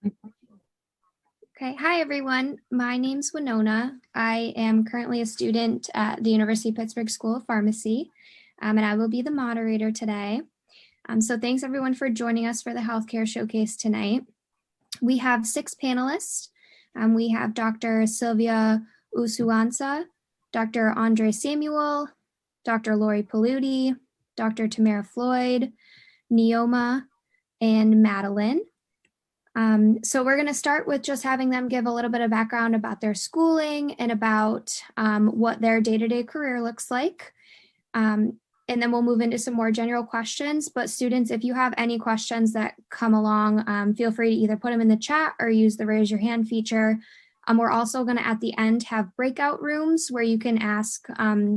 Okay, hi everyone. My name's Winona. I am currently a student at the University of Pittsburgh School of Pharmacy, and I will be the moderator today. So thanks everyone for joining us for the Healthcare Showcase tonight. We have 6 panelists. We have Dr. Sylvia Usuansa, Dr. Andre Samuel, Dr. Laurie Paluti, Dr. Tamara Floyd, Neoma, and Madeline. So we're going to start with just having them give a little bit of background about their schooling and about what their day-to-day career looks like. And then we'll move into some more general questions. But students, if you have any questions that come along, feel free to either put them in the chat or use the raise your hand feature. We're also going to, at the end, have breakout rooms where you can ask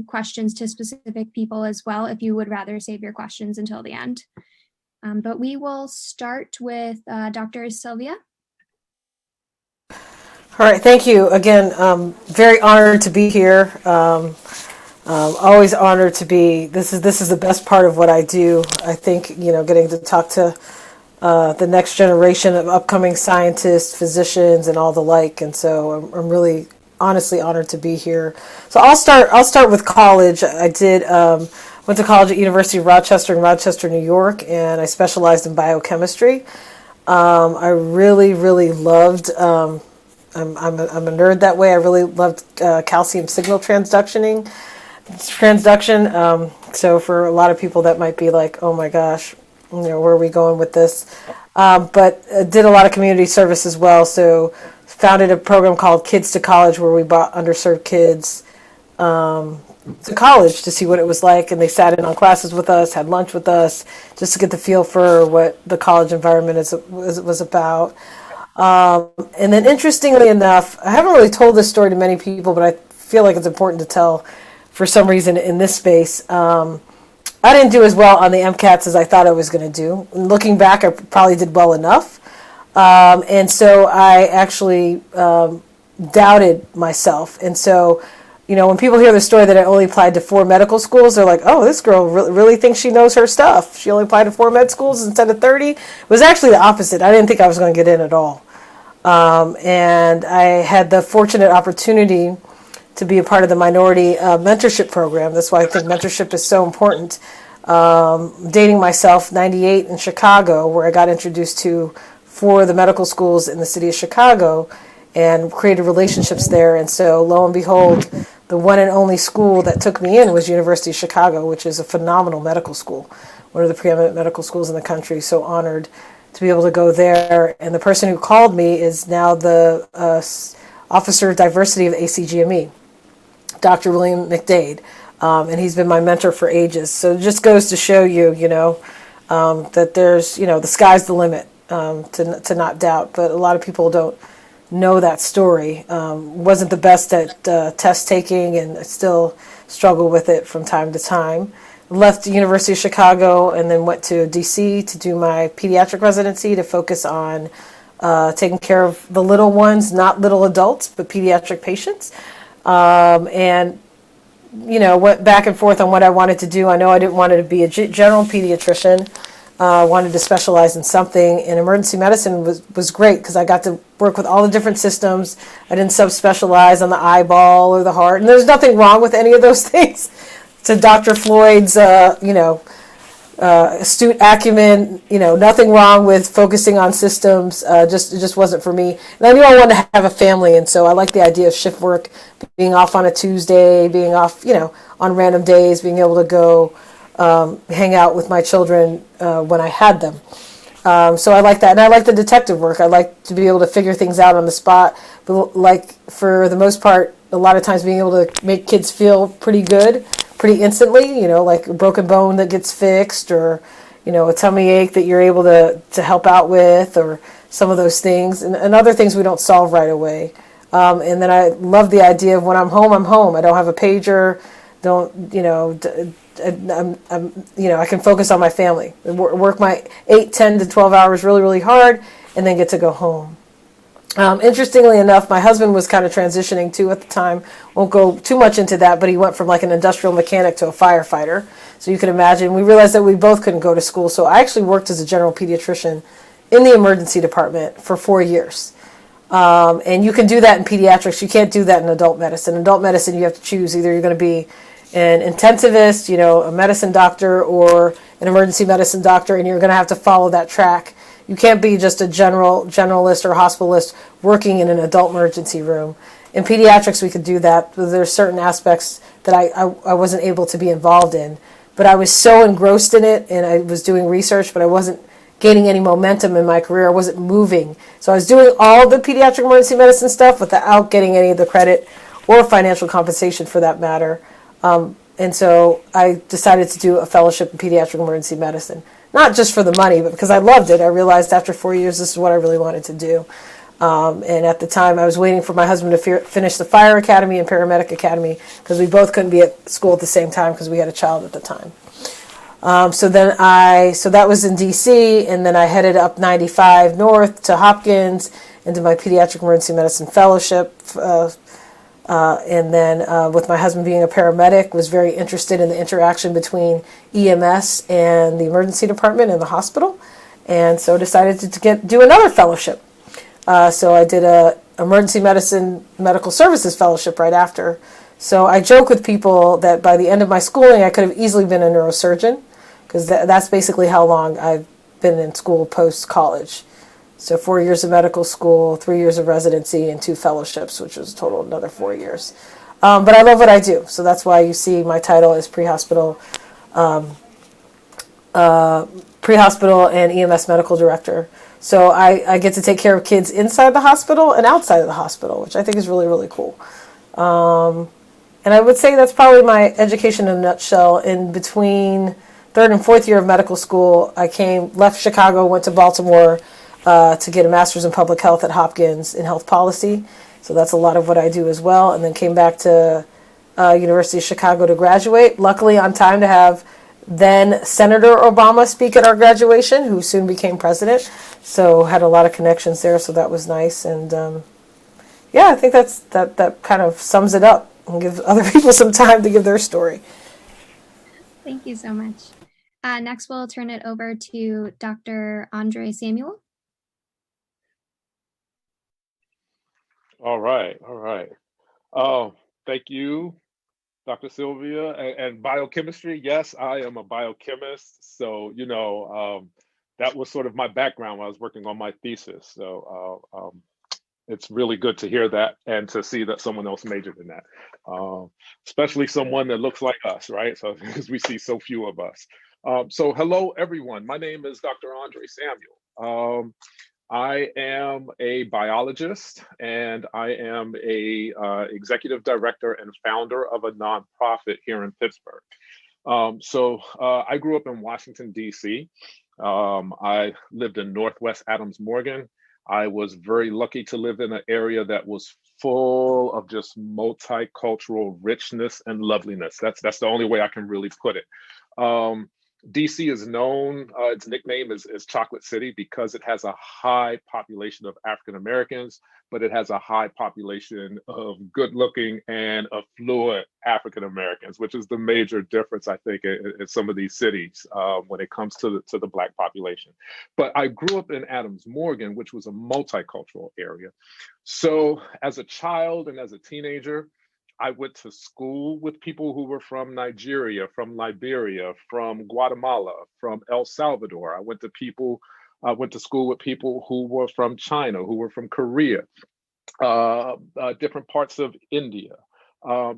questions to specific people as well if you would rather save your questions until the end. But we will start with Dr. Sylvia. All right, thank you. Again, very honored to be here. Always honored to be, this is the best part of what I do. I think, getting to talk to the next generation of upcoming scientists, physicians, and all the like. And so I'm really honestly honored to be here. So I'll start with college. I went to college at University of Rochester in Rochester, New York, and I specialized in biochemistry. I really loved, I'm a nerd that way. I really loved calcium signal transduction. So for a lot of people that might be like, oh my gosh, where are we going with this? But did a lot of community service as well. So founded a program called Kids to College where we brought underserved kids to college to see what it was like, and they sat in on classes with us, had lunch with us, just to get the feel for what the college environment was about. And then interestingly enough, I haven't really told this story to many people, but I feel like it's important to tell for some reason in this space. I didn't do as well on the MCATs as I thought I was going to do. And looking back, I probably did well enough. And so I actually doubted myself. And so when people hear the story that I only applied to 4 medical schools, they're like, oh, this girl really thinks she knows her stuff. She only applied to 4 med schools instead of 30. It was actually the opposite. I didn't think I was going to get in at all. And I had the fortunate opportunity to be a part of the minority mentorship program. That's why I think mentorship is so important. Dating myself, 98 in Chicago, where I got introduced to 4 of the medical schools in the city of Chicago and created relationships there. And so lo and behold, the one and only school that took me in was University of Chicago, which is a phenomenal medical school, one of the preeminent medical schools in the country. So honored to be able to go there. And the person who called me is now the Officer of Diversity of ACGME, Dr. William McDade. And he's been my mentor for ages. So it just goes to show you, that there's, the sky's the limit, to not doubt. But a lot of people don't know that story. Wasn't the best at test taking, and I still struggle with it from time to time. Left the University of Chicago and then went to DC to do my pediatric residency to focus on taking care of the little ones, not little adults, but pediatric patients. And went back and forth on what I wanted to do. I know I didn't want to be a general pediatrician. Wanted to specialize in something, and emergency medicine was great because I got to work with all the different systems. I didn't subspecialize on the eyeball or the heart, and there's nothing wrong with any of those things. To Dr. Floyd's, astute acumen, nothing wrong with focusing on systems. It just wasn't for me. And I knew I wanted to have a family, and so I like the idea of shift work, being off on a Tuesday, being off, on random days, being able to go hang out with my children when I had them. So I like that. And I like the detective work. I like to be able to figure things out on the spot. But like for the most part, a lot of times being able to make kids feel pretty good, pretty instantly, like a broken bone that gets fixed, or, a tummy ache that you're able to help out with, or some of those things. And other things we don't solve right away. And then I love the idea of when I'm home, I'm home. I don't have a pager. I can focus on my family, work my 8, 10 to 12 hours really, really hard, and then get to go home. Interestingly enough, my husband was kind of transitioning too at the time. Won't go too much into that, but he went from like an industrial mechanic to a firefighter. So you can imagine, we realized that we both couldn't go to school. So I actually worked as a general pediatrician in the emergency department for 4 years. And you can do that in pediatrics. You can't do that in adult medicine. Adult medicine, you have to choose. Either you're going to be an intensivist, a medicine doctor, or an emergency medicine doctor, and you're going to have to follow that track. You can't be just a generalist or hospitalist working in an adult emergency room. In pediatrics, we could do that, but there's certain aspects that I wasn't able to be involved in. But I was so engrossed in it, and I was doing research, but I wasn't gaining any momentum in my career. I wasn't moving. So I was doing all the pediatric emergency medicine stuff without getting any of the credit or financial compensation for that matter. And so I decided to do a fellowship in pediatric emergency medicine, not just for the money, but because I loved it. I realized after 4 years, this is what I really wanted to do. And at the time, I was waiting for my husband to finish the fire academy and paramedic academy because we both couldn't be at school at the same time because we had a child at the time. So that was in DC, and then I headed up 95 north to Hopkins into my pediatric emergency medicine fellowship. And then with my husband being a paramedic, was very interested in the interaction between EMS and the emergency department in the hospital, and so decided to do another fellowship. So I did a emergency medicine medical services fellowship right after. So I joke with people that by the end of my schooling, I could have easily been a neurosurgeon, because that's basically how long I've been in school post-college. So 4 years of medical school, 3 years of residency, and 2 fellowships, which was a total of another 4 years. But I love what I do, so that's why you see my title is pre-hospital and EMS medical director. So I get to take care of kids inside the hospital and outside of the hospital, which I think is really, really cool. And I would say that's probably my education in a nutshell. In between 3rd and 4th year of medical school, I left Chicago, went to Baltimore to get a master's in public health at Hopkins in health policy. So that's a lot of what I do as well. And then came back to University of Chicago to graduate. Luckily on time to have then Senator Obama speak at our graduation, who soon became president. So had a lot of connections there, so that was nice. And yeah, I think that kind of sums it up and gives other people some time to give their story. Thank you so much. Next, we'll turn it over to Dr. Andre Samuel. All right. Thank you, Dr. Sylvia. And biochemistry, yes, I am a biochemist. So, that was sort of my background when I was working on my thesis. So it's really good to hear that and to see that someone else majored in that, especially someone that looks like us, right? So because we see so few of us. So hello, everyone. My name is Dr. Andre Samuel. I am a biologist, and I am a executive director and founder of a nonprofit here in Pittsburgh. I grew up in Washington, D.C. I lived in Northwest Adams Morgan. I was very lucky to live in an area that was full of just multicultural richness and loveliness. That's the only way I can really put it. DC is known, its nickname is Chocolate City because it has a high population of African Americans, but it has a high population of good looking and affluent African Americans, which is the major difference, I think, in some of these cities when it comes to the Black population. But I grew up in Adams Morgan, which was a multicultural area. So as a child and as a teenager, I went to school with people who were from Nigeria, from Liberia, from Guatemala, from El Salvador. I went to school with people who were from China, who were from Korea, different parts of India,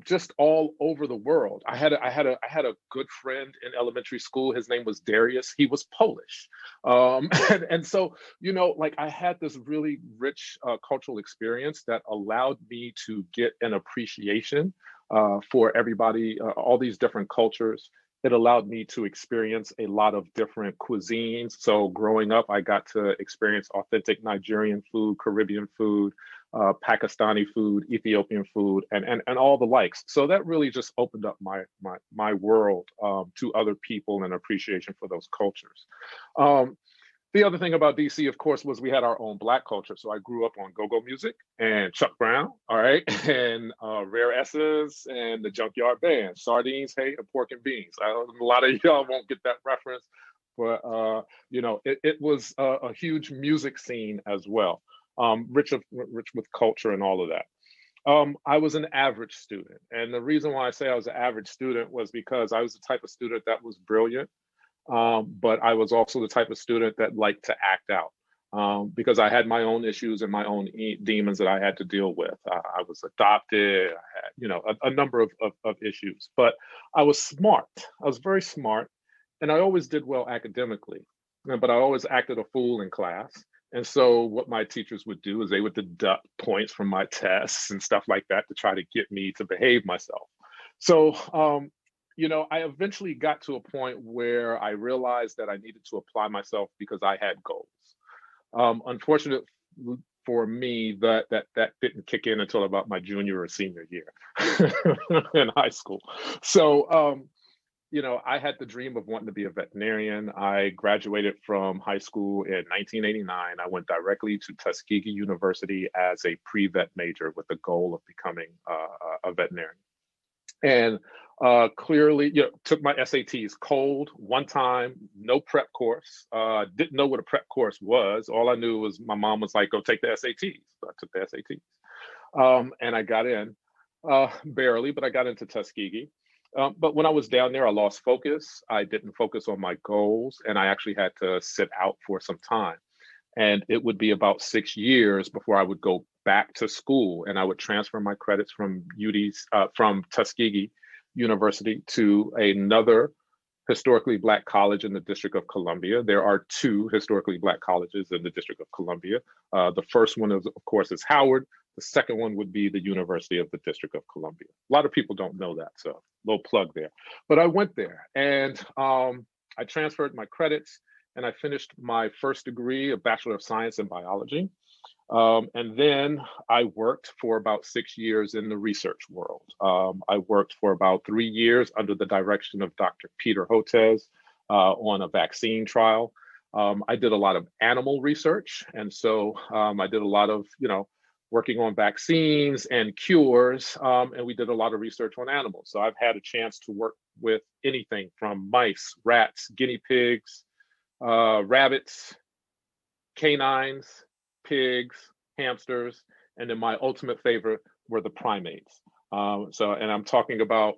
just all over the world. I had a good friend in elementary school. His name was Darius. He was Polish, and so I had this really rich cultural experience that allowed me to get an appreciation for everybody, all these different cultures. It allowed me to experience a lot of different cuisines. So growing up, I got to experience authentic Nigerian food, Caribbean food, Pakistani food, Ethiopian food, and all the likes. So that really just opened up my world to other people and appreciation for those cultures. The other thing about DC, of course, was we had our own Black culture. So I grew up on go-go music and Chuck Brown, all right, and Rare Essence and the Junkyard Band, Sardines, Hay, and Pork and Beans. A lot of y'all won't get that reference, but it was a huge music scene as well, rich with culture and all of that. I was an average student. And the reason why I say I was an average student was because I was the type of student that was brilliant, but I was also the type of student that liked to act out, because I had my own issues and my own demons that I had to deal with. I was adopted, I had, a number of issues, but I was smart. I was very smart, and I always did well academically, but I always acted a fool in class. And so what my teachers would do is they would deduct points from my tests and stuff like that to try to get me to behave myself. So, I eventually got to a point where I realized that I needed to apply myself because I had goals. Unfortunate for me, that didn't kick in until about my junior or senior year in high school. So, I had the dream of wanting to be a veterinarian. I graduated from high school in 1989. I went directly to Tuskegee University as a pre-vet major with the goal of becoming a veterinarian. And clearly, took my SATs cold one time, no prep course. Didn't know what a prep course was. All I knew was my mom was like, go take the SATs. So I took the SATs. And I got in, barely, but I got into Tuskegee. But when I was down there, I lost focus. I didn't focus on my goals, and I actually had to sit out for some time. And it would be about 6 years before I would go back to school, and I would transfer my credits from from Tuskegee University to another historically Black college in the District of Columbia. There are 2 historically Black colleges in the District of Columbia. The first one, of course, is Howard. The second one would be the University of the District of Columbia. A lot of people don't know that, so little plug there. But I went there, and I transferred my credits, and I finished my first degree, a Bachelor of Science in Biology. And then I worked for about 6 years in the research world. I worked for about 3 years under the direction of Dr. Peter Hotez on a vaccine trial. I did a lot of animal research. And so I did a lot of, working on vaccines and cures. And we did a lot of research on animals. So I've had a chance to work with anything from mice, rats, guinea pigs, rabbits, canines, pigs, hamsters, and then my ultimate favorite were the primates. And I'm talking about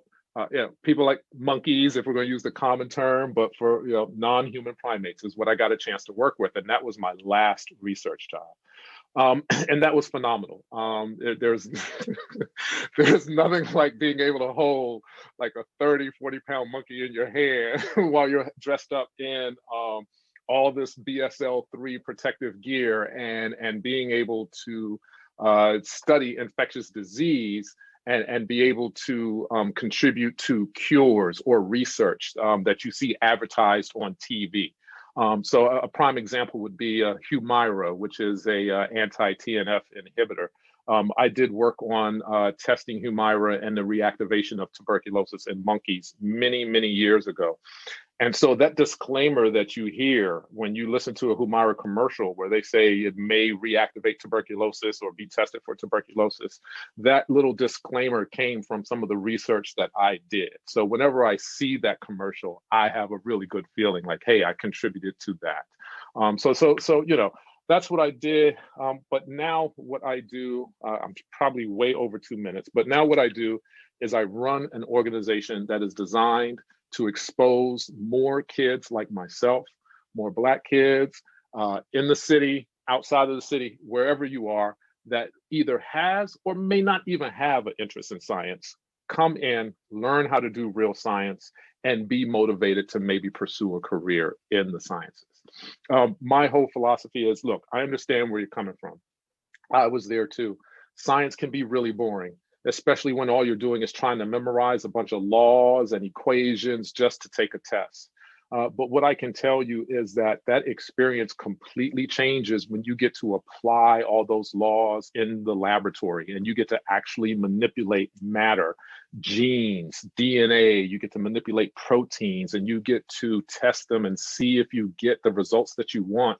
people like monkeys, if we're going to use the common term, but for non-human primates is what I got a chance to work with, and that was my last research job. And that was phenomenal. There's there's nothing like being able to hold like a 30, 40-pound monkey in your hand while you're dressed up in all this BSL-3 protective gear and being able to study infectious disease and be able to contribute to cures or research that you see advertised on TV. So a prime example would be Humira, which is a anti-TNF inhibitor. I did work on testing Humira and the reactivation of tuberculosis in monkeys many, many years ago. And so that disclaimer that you hear when you listen to a Humira commercial where they say it may reactivate tuberculosis or be tested for tuberculosis, that little disclaimer came from some of the research that I did. So whenever I see that commercial, I have a really good feeling like, hey, I contributed to that. So that's what I did. But now what I do, I'm probably way over 2 minutes, but now what I do is I run an organization that is designed to expose more kids like myself, more Black kids in the city, outside of the city, wherever you are, that either has or may not even have an interest in science, come in, learn how to do real science, and be motivated to maybe pursue a career in the sciences. My whole philosophy is, look, I understand where you're coming from. I was there too. Science can be really boring, especially when all you're doing is trying to memorize a bunch of laws and equations just to take a test. But what I can tell you is that experience completely changes when you get to apply all those laws in the laboratory and you get to actually manipulate matter, genes, DNA, you get to manipulate proteins and you get to test them and see if you get the results that you want.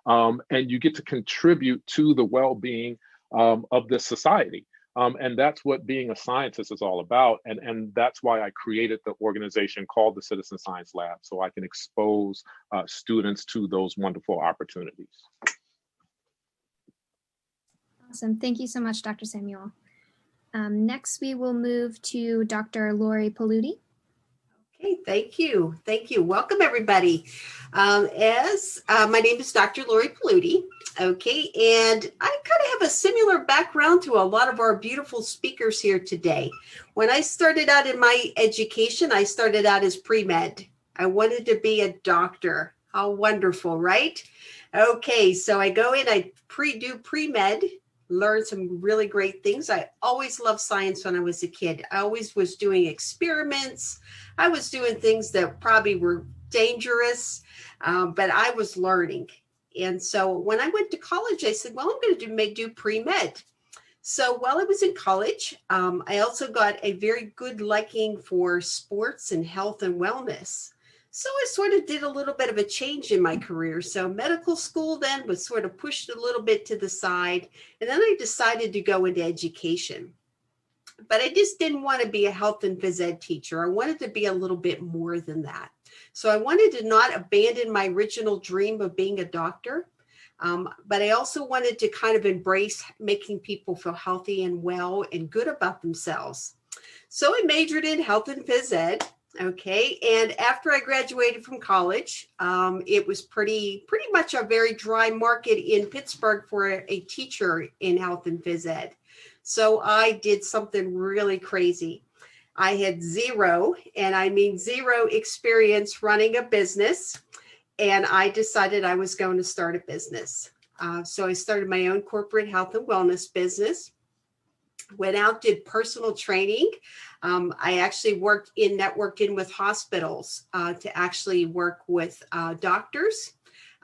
And you get to contribute to the well-being of this society. And that's what being a scientist is all about. And that's why I created the organization called the Citizen Science Lab, so I can expose students to those wonderful opportunities. Awesome. Thank you so much, Dr. Samuel. Next, we will move to Dr. Laurie Paluti. Okay, thank you. Thank you. Welcome, everybody. My name is Dr. Laurie Paluti. Okay, and I kind of have a similar background to a lot of our beautiful speakers here today. When I started out in my education, I started out as pre-med. I wanted to be a doctor. How wonderful, right? Okay, so I go in, I do pre-med, learn some really great things. I always loved science when I was a kid. I always was doing experiments. I was doing things that probably were dangerous, but I was learning. And so when I went to college, I said, well, I'm going to do pre-med. So while I was in college, I also got a very good liking for sports and health and wellness. So I sort of did a little bit of a change in my career. So medical school then was sort of pushed a little bit to the side. And then I decided to go into education. But I just didn't want to be a health and phys ed teacher. I wanted to be a little bit more than that. So I wanted to not abandon my original dream of being a doctor, but I also wanted to kind of embrace making people feel healthy and well and good about themselves. So I majored in health and phys ed. Okay. And after I graduated from college, it was pretty much a very dry market in Pittsburgh for a teacher in health and phys ed. So I did something really crazy. I had zero, and I mean zero experience running a business. And I decided I was going to start a business. So I started my own corporate health and wellness business. Went out, did personal training. I actually worked in networking with hospitals to actually work with doctors.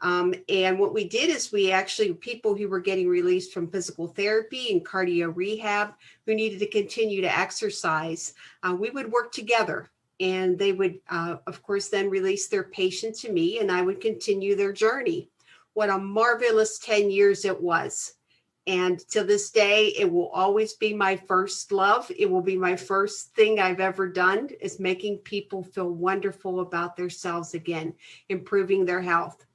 And what we did is we actually, people who were getting released from physical therapy and cardio rehab, who needed to continue to exercise, we would work together. And they would, of course, then release their patient to me, and I would continue their journey. What a marvelous 10 years it was. And to this day, it will always be my first love. It will be my first thing I've ever done, is making people feel wonderful about themselves again, improving their health.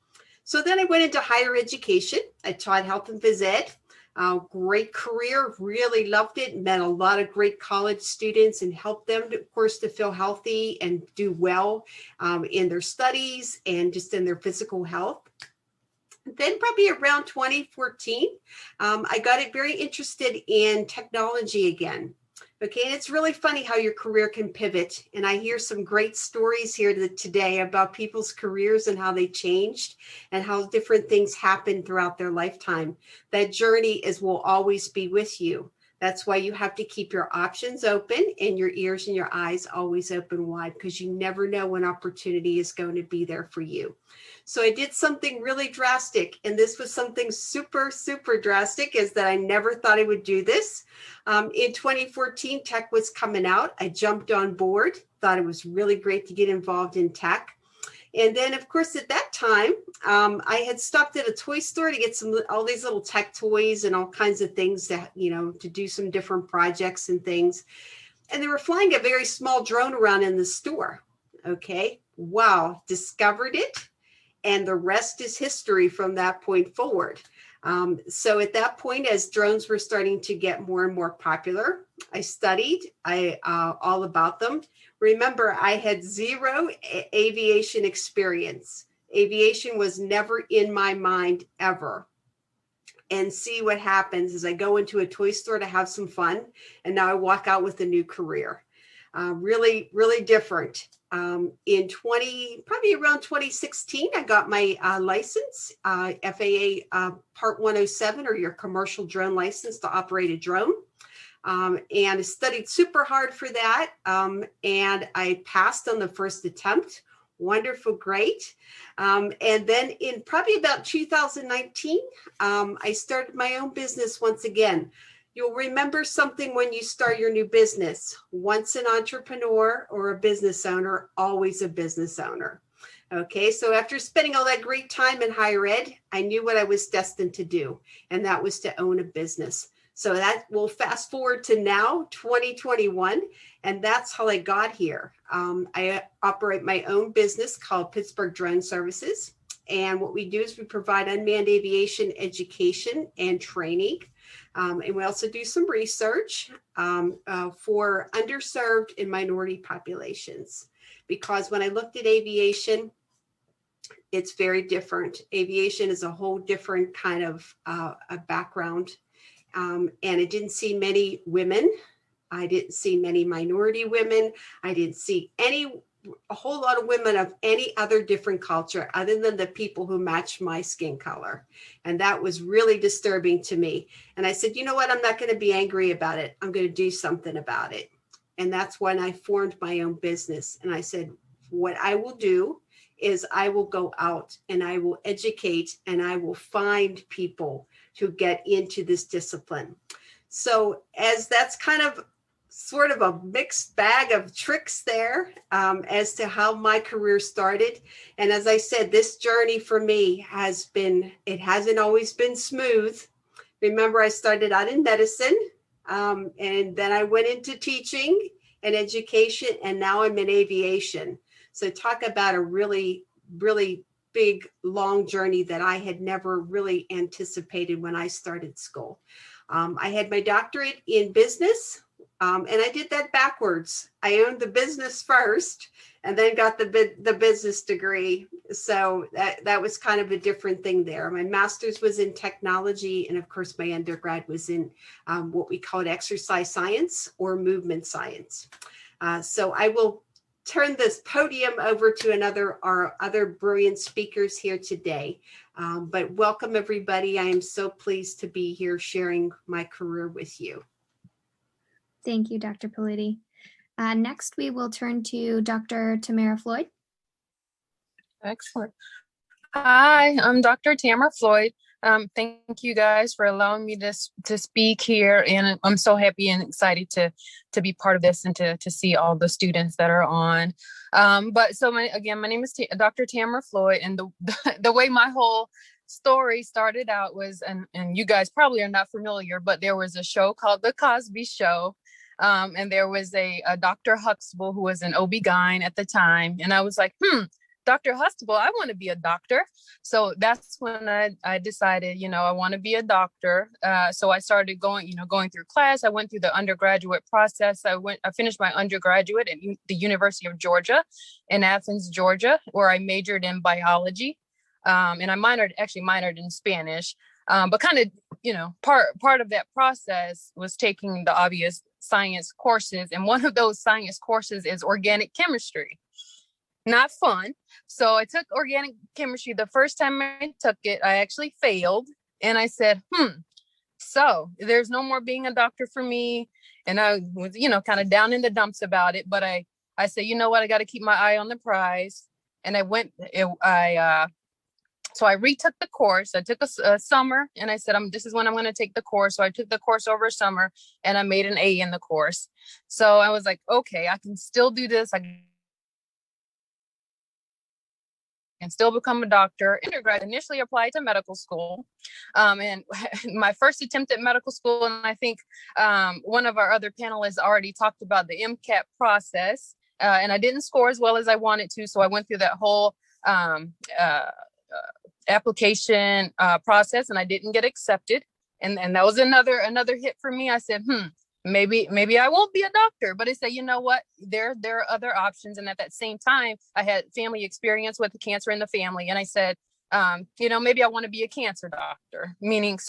So then I went into higher education. I taught health and phys ed. Great career, really loved it. Met a lot of great college students and helped them, of course, to feel healthy and do well in their studies and just in their physical health. Then probably around 2014, I got very interested in technology again. Okay, and it's really funny how your career can pivot. And I hear some great stories here today about people's careers and how they changed and how different things happen throughout their lifetime. That journey will always be with you. That's why you have to keep your options open and your ears and your eyes always open wide, because you never know when opportunity is going to be there for you. So I did something really drastic, and this was something super, super drastic, is that I never thought I would do this. In 2014, tech was coming out. I jumped on board, thought it was really great to get involved in tech. And then, of course, at that time, I had stopped at a toy store to get all these little tech toys and all kinds of things to do some different projects and things. And they were flying a very small drone around in the store. Okay, wow, discovered it. And the rest is history from that point forward. So at that point, as drones were starting to get more and more popular, I studied all about them. Remember, I had zero aviation experience. Aviation was never in my mind ever. And see what happens is I go into a toy store to have some fun, and now I walk out with a new career. Really, really different. Probably around 2016, I got my license, FAA Part 107, or your commercial drone license to operate a drone. And I studied super hard for that. And I passed on the first attempt. Wonderful, great. And then in probably about 2019, I started my own business once again. You'll remember something when you start your new business. Once an entrepreneur or a business owner, always a business owner. Okay, so after spending all that great time in higher ed, I knew what I was destined to do, and that was to own a business. So that will fast forward to now, 2021, and that's how I got here. I operate my own business called Pittsburgh Drone Services. And what we do is we provide unmanned aviation education and training. And we also do some research for underserved and minority populations. Because when I looked at aviation, it's very different. Aviation is a whole different kind of a background. And I didn't see many women. I didn't see many minority women. I didn't see a whole lot of women of any other different culture other than the people who matched my skin color. And that was really disturbing to me. And I said, you know what? I'm not going to be angry about it. I'm going to do something about it. And that's when I formed my own business. And I said, what I will do is I will go out and I will educate and I will find people to get into this discipline. So as that's kind of sort of a mixed bag of tricks there as to how my career started. And as I said, this journey for me it hasn't always been smooth. Remember, I started out in medicine and then I went into teaching and education, and now I'm in aviation. So talk about a really, really big, long journey that I had never really anticipated when I started school. I had my doctorate in business, and I did that backwards. I owned the business first and then got the business degree. So that was kind of a different thing there. My master's was in technology, and of course my undergrad was in what we called exercise science or movement science. So I will turn this podium over to our other brilliant speakers here today. But welcome everybody. I am so pleased to be here sharing my career with you. Thank you, Dr. Paluti. Next, we will turn to Dr. Tamara Floyd. Excellent. Hi, I'm Dr. Tamara Floyd. Thank you guys for allowing me to speak here. And I'm so happy and excited to be part of this and to see all the students that are on. But so my name is Dr. Tamara Floyd. And the way my whole story started out was, and you guys probably are not familiar, but there was a show called The Cosby Show. And there was a Dr. Huxtable who was an OB-GYN at the time. And I was like, Dr. Huxtable, I want to be a doctor. So that's when I decided, I want to be a doctor. So I started going through class. I went through the undergraduate process. I finished my undergraduate at the University of Georgia in Athens, Georgia, where I majored in biology. And I minored in Spanish. But kind of, part of that process was taking the obvious science courses. And one of those science courses is organic chemistry. Not fun. So I took organic chemistry. The first time I took it, I actually failed. And I said, so there's no more being a doctor for me. And I was, kind of down in the dumps about it. But I said, you know what, I got to keep my eye on the prize. And so I retook the course. I took a summer and I said, this is when I'm going to take the course. So I took the course over summer and I made an A in the course. So I was like, okay, I can still do this. I can still become a doctor. Undergrad initially applied to medical school. And my first attempt at medical school, and I think one of our other panelists already talked about the MCAT process. And I didn't score as well as I wanted to. So I went through that whole application process and I didn't get accepted. And that was another hit for me. I said, maybe I won't be a doctor, but I said, you know what, there are other options. And at that same time, I had family experience with the cancer in the family. And I said, maybe I want to be a cancer doctor, meaning,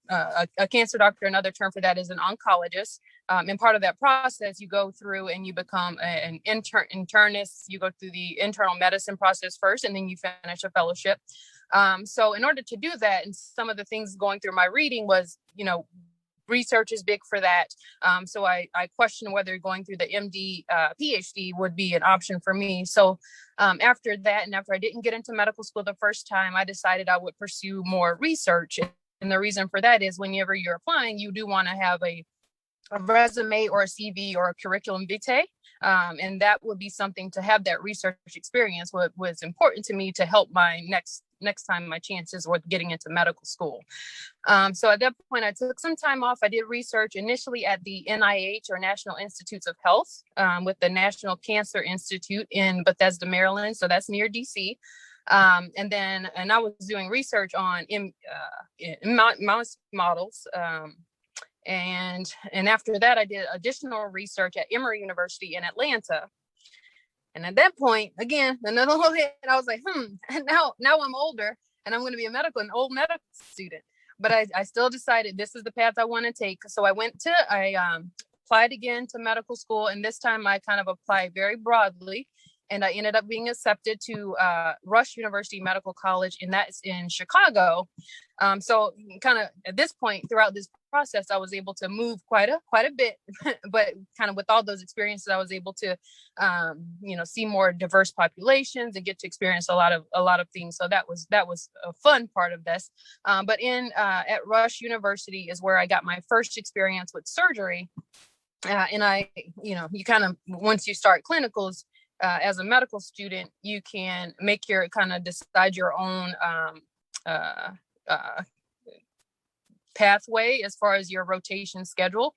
a cancer doctor, another term for that is an oncologist. And part of that process, you go through and you become an internist. You go through the internal medicine process first, and then you finish a fellowship. So in order to do that, and some of the things going through my reading was, research is big for that. So I questioned whether going through the MD, PhD would be an option for me. So after that, and after I didn't get into medical school the first time, I decided I would pursue more research. And the reason for that is whenever you're applying, you do want to have a resume or a CV or a curriculum vitae. And that would be something to have that research experience. What was important to me to help my next next time my chances were getting into medical school. So at that point, I took some time off. I did research initially at the NIH, or National Institutes of Health, with the National Cancer Institute in Bethesda, Maryland. So that's near DC. And I was doing research on mouse models. And after that, I did additional research at Emory University in Atlanta. And at that point, again, another little hit, I was like, and now I'm older and I'm going to be an old medical student. But I still decided this is the path I want to take. So I applied again to medical school. And this time I kind of applied very broadly. And I ended up being accepted to Rush University Medical College, and that's in Chicago. So kind of at this point throughout this process, I was able to move quite a bit, but kind of with all those experiences, I was able to, see more diverse populations and get to experience a lot of things. So that was a fun part of this. But at Rush University is where I got my first experience with surgery. And you kind of, once you start clinicals, as a medical student, you can make your kind of decide your own pathway as far as your rotation schedule.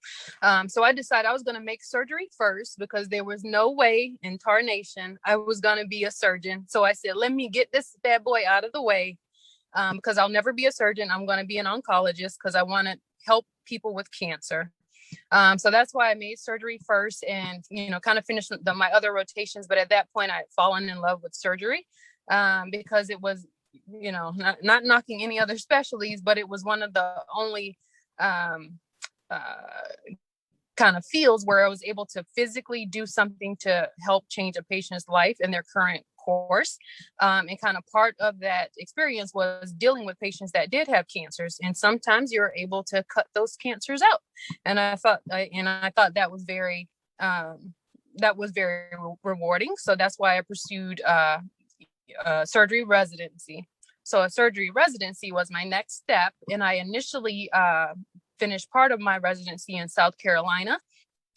So I decided I was going to make surgery first because there was no way in tarnation I was going to be a surgeon. So I said, let me get this bad boy out of the way because I'll never be a surgeon. I'm going to be an oncologist because I want to help people with cancer. So that's why I made surgery first and, kind of finished my other rotations. But at that point, I had fallen in love with surgery because it was, not knocking any other specialties, but it was one of the only kind of fields where I was able to physically do something to help change a patient's life in their current course. And kind of part of that experience was dealing with patients that did have cancers. And sometimes you're able to cut those cancers out. And I thought that was very rewarding. So that's why I pursued surgery residency. So a surgery residency was my next step. And I initially finished part of my residency in South Carolina.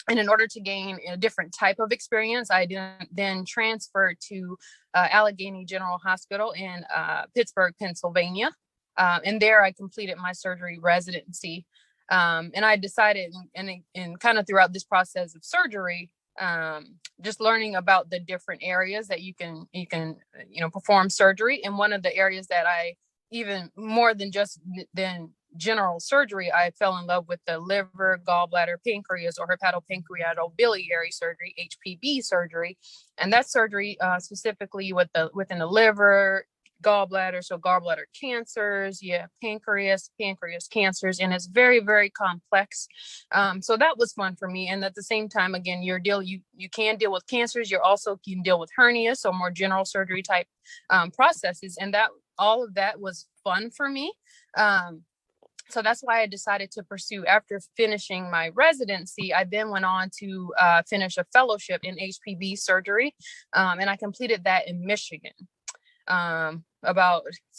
And in order to gain a different type of experience, I then transferred to Allegheny General Hospital in Pittsburgh, Pennsylvania. And there I completed my surgery residency. And I decided, and kind of throughout this process of surgery, just learning about the different areas that you can perform surgery. And one of the areas that I, even more than general surgery, I fell in love with the liver, gallbladder, pancreas, or hepatopancreatobiliary surgery, HPV surgery. And that surgery specifically within the liver, gallbladder, so gallbladder cancers, pancreas cancers, and it's very, very complex. So that was fun for me. And at the same time, again, you can deal with cancers. You also can deal with hernias, so more general surgery type processes. And that all of that was fun for me. So that's why I decided to pursue, after finishing my residency, I then went on to finish a fellowship in HPV surgery. And I completed that in Michigan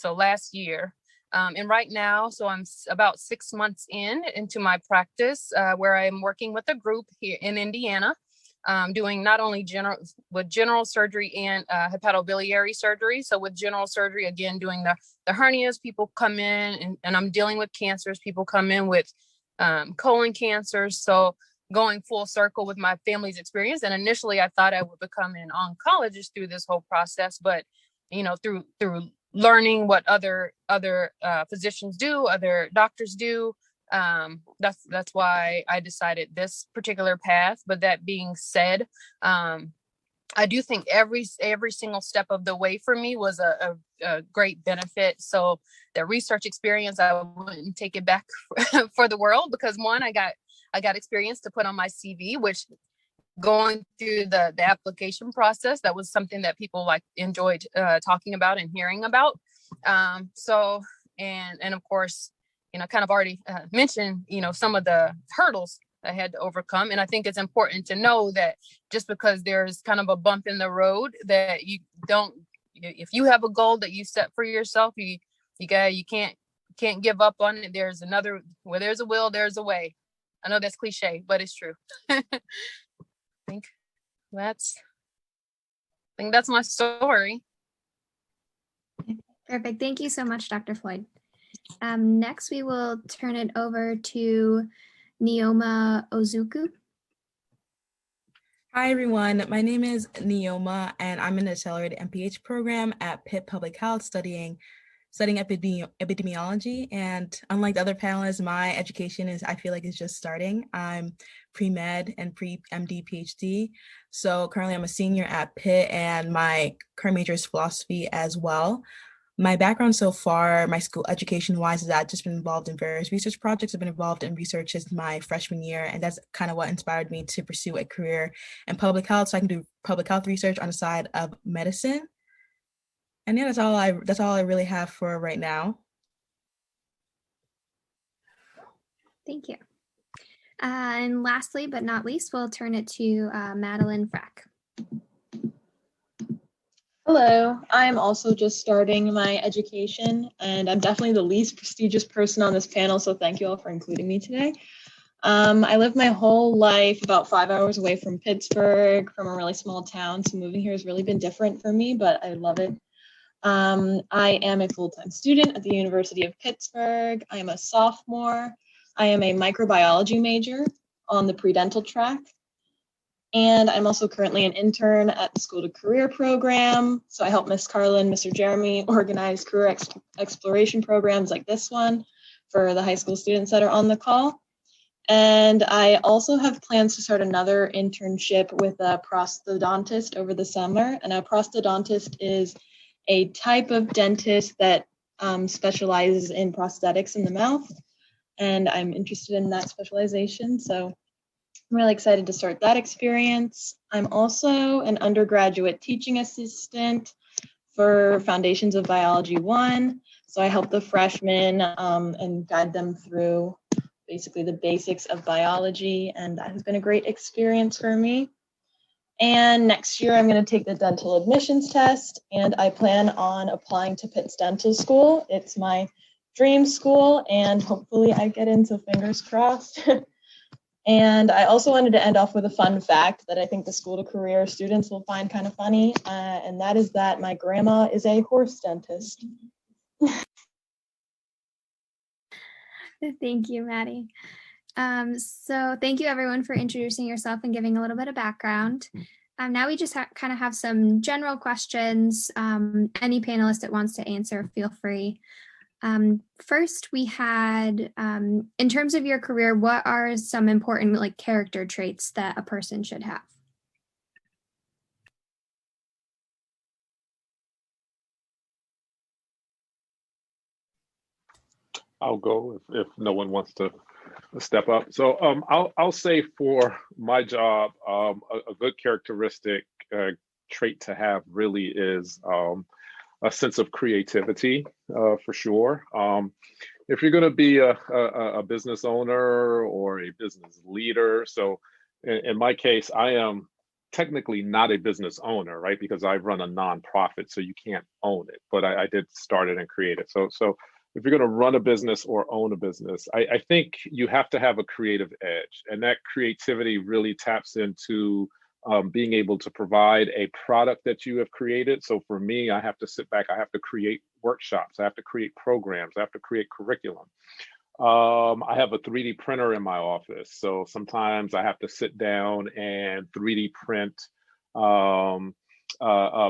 last year. And right now, so I'm about 6 months into my practice where I'm working with a group here in Indiana. Doing not only general surgery and hepatobiliary surgery. So with general surgery, again, doing the hernias, people come in and I'm dealing with cancers. People come in with colon cancers. So going full circle with my family's experience. And initially I thought I would become an oncologist through this whole process, but through learning what other physicians do, other doctors do, that's why I decided this particular path. But that being said, I do think every single step of the way for me was a great benefit. So the research experience, I wouldn't take it back for the world, because one, I got experience to put on my CV, which going through the application process, that was something that people enjoyed talking about and hearing about. So, and of course, kind of already mentioned, some of the hurdles I had to overcome. And I think it's important to know that just because there's kind of a bump in the road, that if you have a goal that you set for yourself, you can't give up on it. Where there's a will, there's a way. I know that's cliche, but it's true. I think that's my story. Perfect. Thank you so much, Dr. Floyd. Next, we will turn it over to Neoma Ozuku. Hi, everyone. My name is Neoma, and I'm in the accelerated MPH program at Pitt Public Health studying epidemiology. And unlike the other panelists, my education I feel like, is just starting. I'm pre-med and pre-MD PhD. So currently I'm a senior at Pitt, and my current major is philosophy as well. My background so far, my school education-wise, is that I've just been involved in various research projects. I've been involved in research since my freshman year, and that's kind of what inspired me to pursue a career in public health, so I can do public health research on the side of medicine. And yeah, that's all I really have for right now. Thank you. And lastly, but not least, we'll turn it to Madeline Frack. Hello, I'm also just starting my education, and I'm definitely the least prestigious person on this panel, so thank you all for including me today. I lived my whole life about 5 hours away from Pittsburgh, from a really small town, so moving here has really been different for me, but I love it. I am a full-time student at the University of Pittsburgh. I am a sophomore. I am a microbiology major on the pre-dental track. And I'm also currently an intern at the School to Career program. So I help Miss Carla and Mr. Jeremy organize career exploration programs like this one for the high school students that are on the call. And I also have plans to start another internship with a prosthodontist over the summer. And a prosthodontist is a type of dentist that specializes in prosthetics in the mouth. And I'm interested in that specialization. So I'm really excited to start that experience. I'm also an undergraduate teaching assistant for Foundations of Biology 1. So I help the freshmen and guide them through basically the basics of biology, and that has been a great experience for me. And next year I'm going to take the dental admissions test, and I plan on applying to Pitt's Dental School. It's my dream school, and hopefully I get in, so fingers crossed. And I also wanted to end off with a fun fact that I think the School to Career students will find kind of funny, and that is that my grandma is a horse dentist. Thank you, Maddie. So thank you everyone for introducing yourself and giving a little bit of background. Now we just kind of have some general questions. Any panelist that wants to answer, feel free. First, we had, in terms of your career, what are some important character traits that a person should have? I'll go if no one wants to step up. So I'll say for my job, a good characteristic trait to have really is a sense of creativity, for sure. If you're going to be a business owner or a business leader, so in my case, I am technically not a business owner, right? Because I run a nonprofit, so you can't own it, but I did start it and create it. So if you're going to run a business or own a business, I think you have to have a creative edge, and that creativity really taps into being able to provide a product that you have created. So for me, I have to sit back, I have to create workshops, I have to create programs, I have to create curriculum. I have a 3D printer in my office. So sometimes I have to sit down and 3D print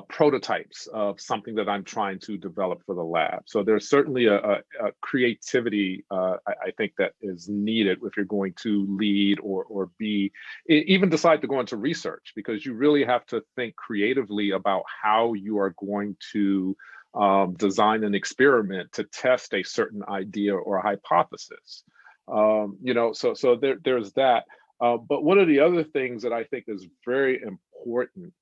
prototypes of something that I'm trying to develop for the lab. So there's certainly a creativity, I think, that is needed if you're going to lead or be, even decide to go into research, because you really have to think creatively about how you are going to design an experiment to test a certain idea or a hypothesis. So there's that. But one of the other things that I think is very important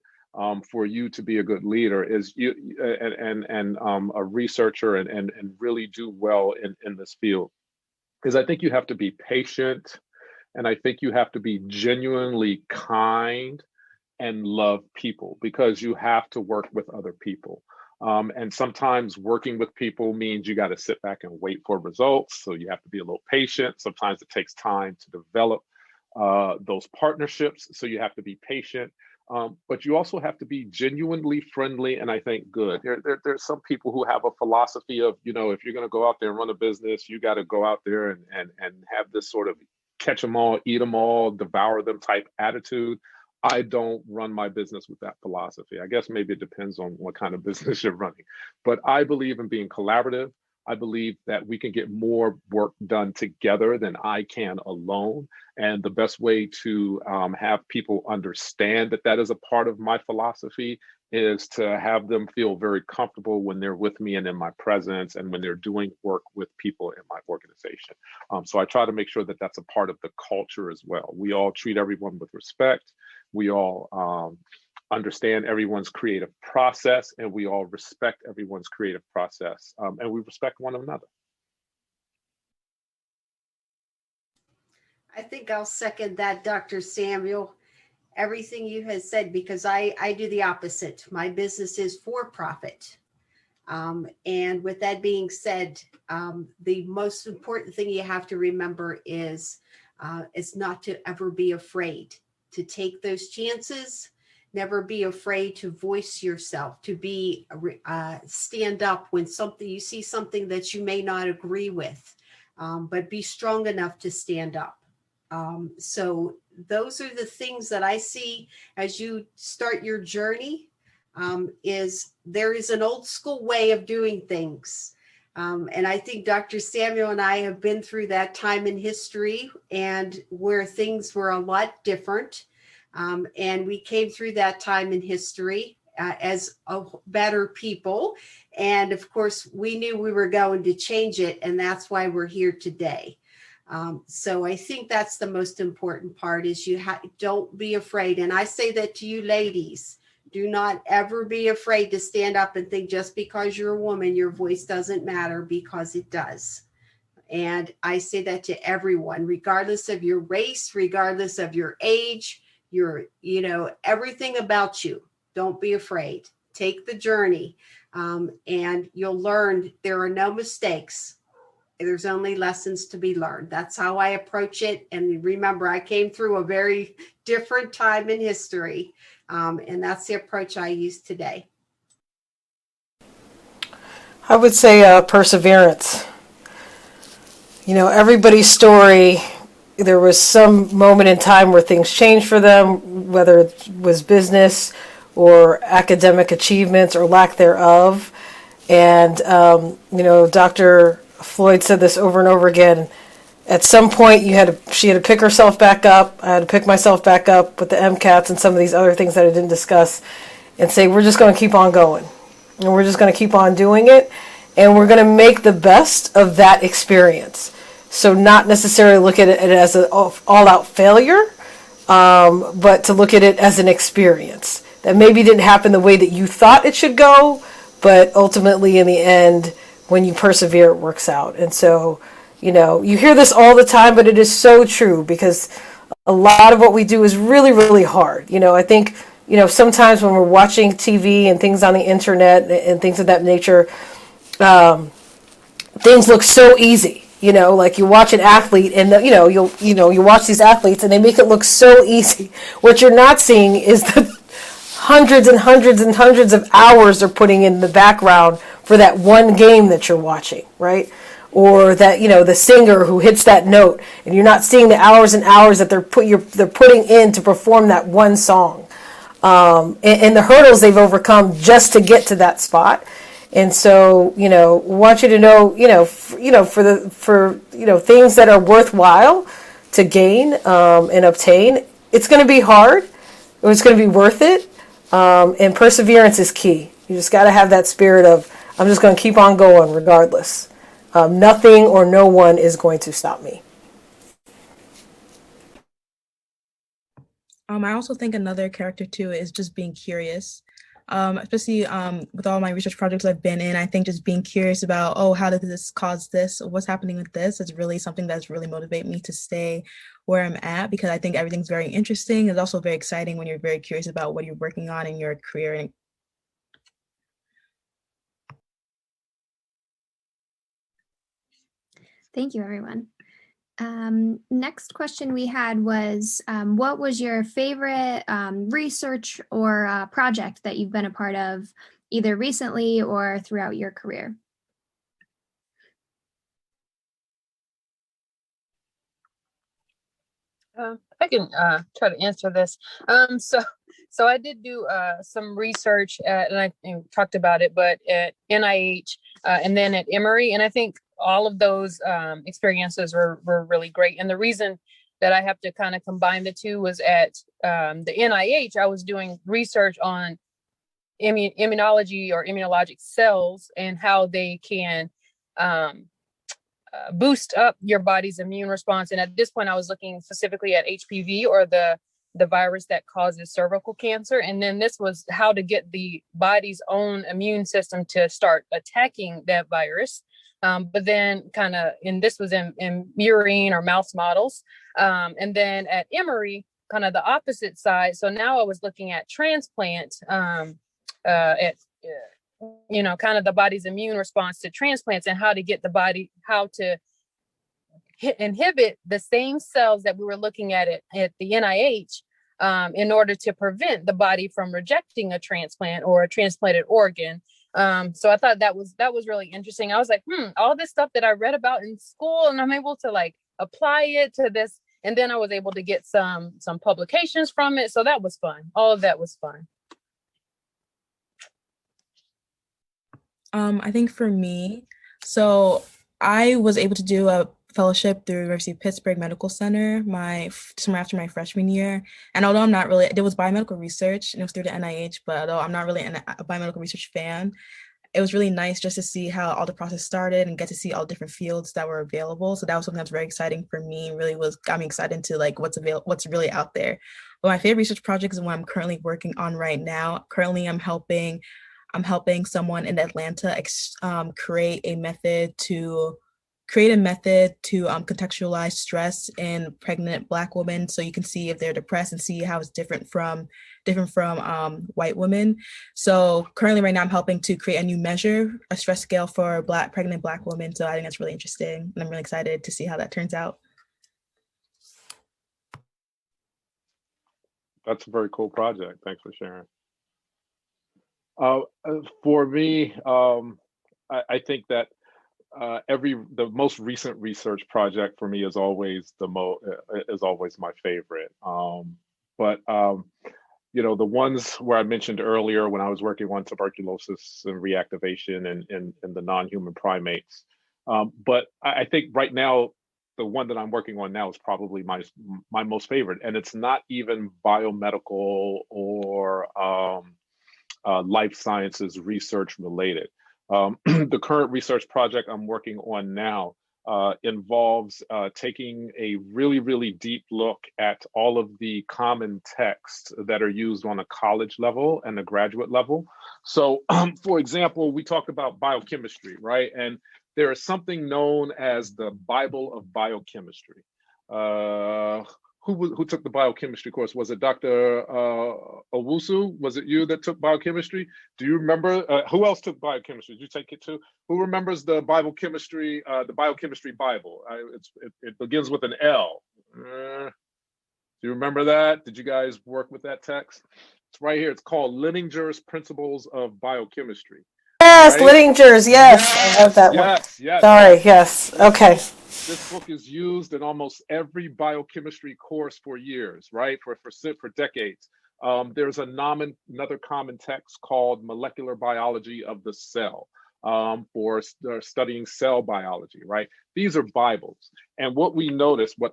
for you to be a good leader is a researcher and really do well in this field, is I think you have to be patient, and I think you have to be genuinely kind and love people, because you have to work with other people. And sometimes working with people means you got to sit back and wait for results. So you have to be a little patient. Sometimes it takes time to develop those partnerships. So you have to be patient. But you also have to be genuinely friendly and I think good. There's some people who have a philosophy of, you know, if you're going to go out there and run a business, you got to go out there and have this sort of catch them all, eat them all, devour them type attitude. I don't run my business with that philosophy. I guess maybe it depends on what kind of business you're running, but I believe in being collaborative. I believe that we can get more work done together than I can alone. And the best way to have people understand that that is a part of my philosophy is to have them feel very comfortable when they're with me and in my presence and when they're doing work with people in my organization. So I try to make sure that that's a part of the culture as well. We all treat everyone with respect. We all understand everyone's creative process, and we all respect everyone's creative process, and we respect one another. I think I'll second that, Dr. Samuel. Everything you have said, because I do the opposite. My business is for profit. And with that being said, the most important thing you have to remember is not to ever be afraid to take those chances. Never be afraid to voice yourself, to be stand up when you see something that you may not agree with, but be strong enough to stand up. So those are the things that I see as you start your journey. Is there is an old school way of doing things. And I think Dr. Samuel and I have been through that time in history and where things were a lot different. And we came through that time in history as better people. And of course, we knew we were going to change it. And that's why we're here today. So I think that's the most important part is don't be afraid. And I say that to you ladies, do not ever be afraid to stand up and think just because you're a woman, your voice doesn't matter, because it does. And I say that to everyone, regardless of your race, regardless of your age, everything about you. Don't be afraid. Take the journey, and you'll learn there are no mistakes. There's only lessons to be learned. That's how I approach it. And remember, I came through a very different time in history, and that's the approach I use today. I would say perseverance. You know, everybody's story, there was some moment in time where things changed for them, whether it was business or academic achievements or lack thereof. And, Dr. Floyd said this over and over again. At some point, she had to pick herself back up. I had to pick myself back up with the MCATs and some of these other things that I didn't discuss and say, we're just going to keep on going. And we're just going to keep on doing it. And we're going to make the best of that experience. So not necessarily look at it as an all-out failure, but to look at it as an experience that maybe didn't happen the way that you thought it should go, but ultimately in the end, when you persevere, it works out. And so, you hear this all the time, but it is so true because a lot of what we do is really, really hard. I think, sometimes when we're watching TV and things on the internet and things of that nature, things look so easy. Like you watch an athlete and you watch these athletes and they make it look so easy. What you're not seeing is the hundreds and hundreds and hundreds of hours they're putting in the background for that one game that you're watching, right? Or that, the singer who hits that note, and you're not seeing the hours and hours that they're putting in to perform that one song. And the hurdles they've overcome just to get to that spot. And so, want you to know, for things that are worthwhile to gain and obtain, it's going to be hard, or it's going to be worth it. And perseverance is key. You just got to have that spirit of, I'm just going to keep on going regardless. Nothing or no one is going to stop me. I also think another character too is just being curious. Especially with all my research projects I've been in, I think just being curious about, how did this cause this? What's happening with this? Is really something that's really motivated me to stay where I'm at, because I think everything's very interesting. It's also very exciting when you're very curious about what you're working on in your career. Thank you, everyone. Next question we had was, what was your favorite research or project that you've been a part of, either recently or throughout your career? I can try to answer this. So I did do some research and I talked about it, but at NIH and then at Emory, and I think all of those experiences were really great. And the reason that I have to kind of combine the two was at the NIH, I was doing research on immunology or immunologic cells and how they can boost up your body's immune response. And at this point, I was looking specifically at HPV, or the virus that causes cervical cancer. And then this was how to get the body's own immune system to start attacking that virus. But then kind of, and this was in murine or mouse models. And then at Emory, kind of the opposite side. So now I was looking at transplant, at kind of the body's immune response to transplants, and how to get the body, how to inhibit the same cells that we were looking at the NIH in order to prevent the body from rejecting a transplant or a transplanted organ. So I thought that was really interesting. I was like, all this stuff that I read about in school, and I'm able to like apply it to this. And then I was able to get some publications from it. So that was fun. All of that was fun. I think for me, so I was able to do a fellowship through University of Pittsburgh Medical Center my summer after my freshman year. And although I'm not really, there was biomedical research and it was through the NIH, but although I'm not really a biomedical research fan, it was really nice just to see how all the process started and get to see all different fields that were available. So that was something that's very exciting for me. Really got me excited to like what's really out there. But my favorite research project is what I'm currently working on right now. Currently, I'm helping someone in Atlanta create a method to contextualize stress in pregnant Black women, so you can see if they're depressed and see how it's different from white women. So currently right now I'm helping to create a new measure, a stress scale for pregnant Black women. So I think that's really interesting, and I'm really excited to see how that turns out. That's a very cool project. Thanks for sharing. For me, I think that the most recent research project for me is always my favorite. But the ones where I mentioned earlier when I was working on tuberculosis and reactivation and the non-human primates. But I think right now, the one that I'm working on now is probably my most favorite, and it's not even biomedical or life sciences research related. The current research project I'm working on now involves taking a really, really deep look at all of the common texts that are used on a college level and a graduate level. So, for example, we talked about biochemistry, right? And there is something known as the Bible of Biochemistry. Who took the biochemistry course? Was it Dr. Owusu? Was it you that took biochemistry? Do you remember? Who else took biochemistry? Did you take it too? Who remembers the biochemistry Bible? It begins with an L. Do you remember that? Did you guys work with that text? It's right here. It's called Linninger's Principles of Biochemistry. Yes, Right? Linninger's. Yes, I have that one. Yes. Sorry. Yes. Okay. This book is used in almost every biochemistry course for years, right? For decades. There's another common text called Molecular Biology of the Cell for studying cell biology, right? These are Bibles. And what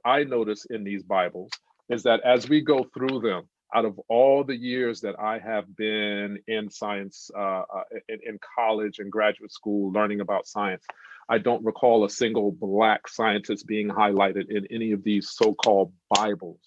I notice in these Bibles is that as we go through them, out of all the years that I have been in science, in college and graduate school, learning about science, I don't recall a single Black scientist being highlighted in any of these so-called Bibles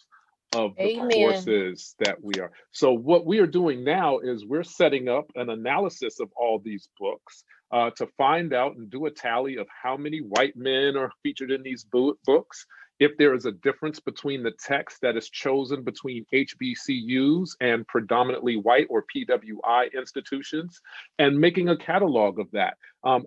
of the courses that we are. So what we are doing now is we're setting up an analysis of all these books to find out and do a tally of how many white men are featured in these books, if there is a difference between the text that is chosen between HBCUs and predominantly white or PWI institutions, and making a catalog of that.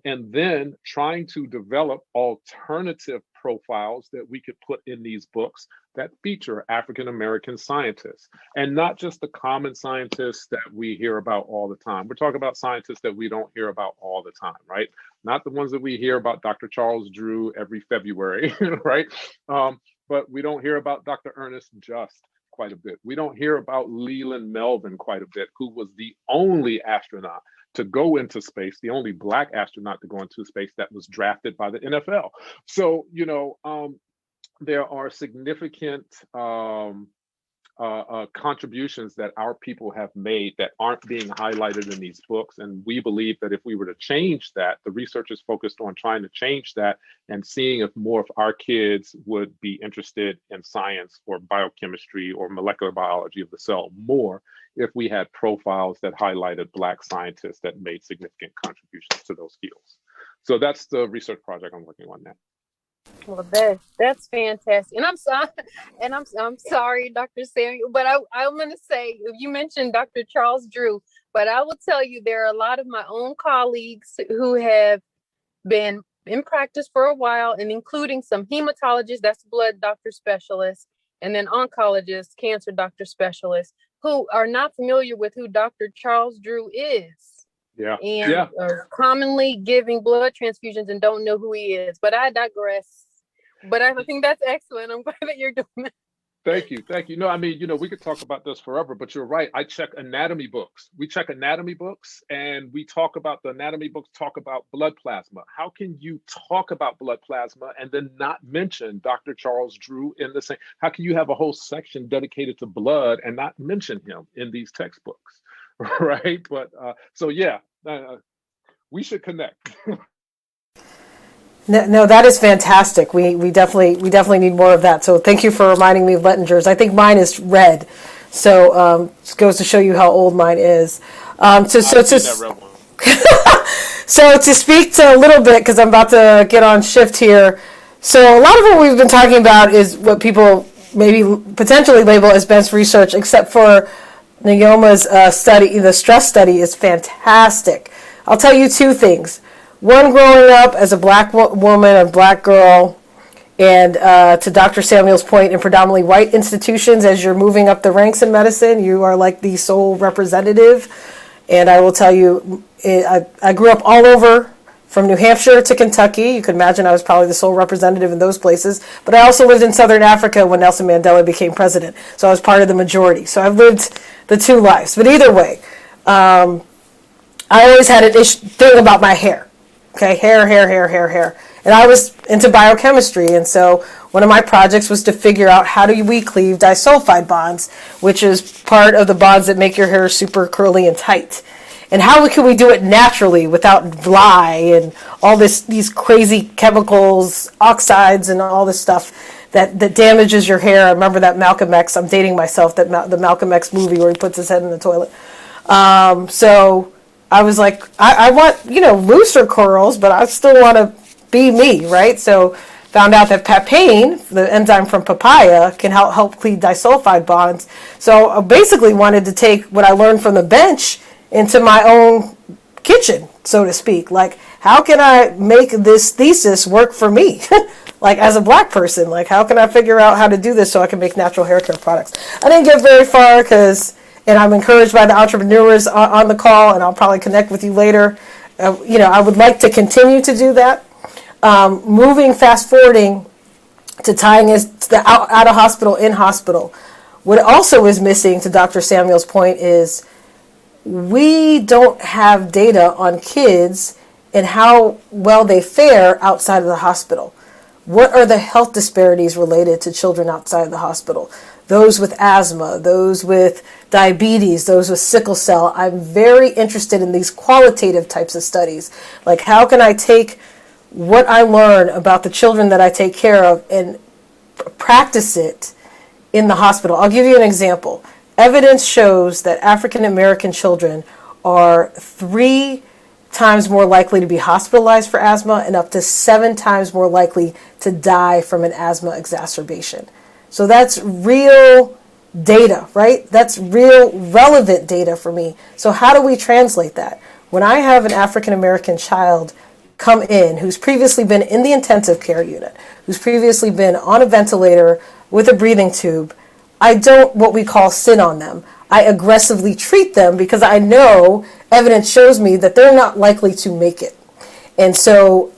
And then trying to develop alternative profiles that we could put in these books that feature African American scientists, and not just the common scientists that we hear about all the time. We're talking about scientists that we don't hear about all the time, right? Not the ones that we hear about Dr. Charles Drew every February, right? But we don't hear about Dr. Ernest Just quite a bit. We don't hear about Leland Melvin quite a bit, who was the only astronaut to go into space, the only Black astronaut to go into space that was drafted by the NFL. So, there are significant contributions that our people have made that aren't being highlighted in these books. And we believe that if we were to change that, the research is focused on trying to change that and seeing if more of our kids would be interested in science or biochemistry or molecular biology of the cell more if we had profiles that highlighted Black scientists that made significant contributions to those fields. So that's the research project I'm working on now. Well, that's fantastic, and I'm sorry, Dr. Samuel, but I'm going to say, you mentioned Dr. Charles Drew, but I will tell you there are a lot of my own colleagues who have been in practice for a while, and including some hematologists, that's blood doctor specialists, and then oncologists, cancer doctor specialists, who are not familiar with who Dr. Charles Drew is. And are commonly giving blood transfusions and don't know who he is. But I digress. But I think that's excellent. I'm glad that you're doing it. Thank you. No, I mean, we could talk about this forever, but you're right. I check anatomy books. We check anatomy books, and we talk about the anatomy books, talk about blood plasma. How can you talk about blood plasma and then not mention Dr. Charles Drew in the same? How can you have a whole section dedicated to blood and not mention him in these textbooks? Right. But we should connect. No, that is fantastic. We definitely need more of that. So thank you for reminding me of Linninger's. I think mine is red. So just goes to show you how old mine is. So to speak to a little bit, because I'm about to get on shift here. So a lot of what we've been talking about is what people maybe potentially label as bench research, except for Nyoma's study. The stress study is fantastic. I'll tell you two things. One, growing up as a Black woman, a Black girl, and to Dr. Samuel's point, in predominantly white institutions, as you're moving up the ranks in medicine, you are like the sole representative. And I will tell you, I grew up all over, from New Hampshire to Kentucky. You could imagine I was probably the sole representative in those places. But I also lived in Southern Africa when Nelson Mandela became president. So I was part of the majority. So I've lived the two lives. But either way, I always had an thing about my hair. Okay, hair. And I was into biochemistry. And so one of my projects was to figure out how do we cleave disulfide bonds, which is part of the bonds that make your hair super curly and tight. And how can we do it naturally without lye and all these crazy chemicals, oxides, and all this stuff that damages your hair? I remember that Malcolm X. I'm dating myself. The Malcolm X movie where he puts his head in the toilet. So I was like, I want looser curls, but I still want to be me, right? So found out that papain, the enzyme from papaya, can help cleave disulfide bonds. So I basically wanted to take what I learned from the bench into my own kitchen, so to speak. Like, how can I make this thesis work for me? Like, as a Black person, like, how can I figure out how to do this so I can make natural hair care products? I didn't get very far and I'm encouraged by the entrepreneurs on the call, and I'll probably connect with you later. I would like to continue to do that. Fast forwarding to tying is the out of hospital, in hospital. What also is missing, to Dr. Samuel's point, is we don't have data on kids and how well they fare outside of the hospital. What are the health disparities related to children outside of the hospital? Those with asthma, those with diabetes, those with sickle cell. I'm very interested in these qualitative types of studies. Like, how can I take what I learn about the children that I take care of and practice it in the hospital? I'll give you an example. Evidence shows that African American children are 3 times more likely to be hospitalized for asthma and up to 7 times more likely to die from an asthma exacerbation. So that's real data, right? That's real relevant data for me. So how do we translate that? When I have an African American child come in who's previously been in the intensive care unit, who's previously been on a ventilator with a breathing tube, I don't what we call sit on them. I aggressively treat them because I know evidence shows me that they're not likely to make it. And so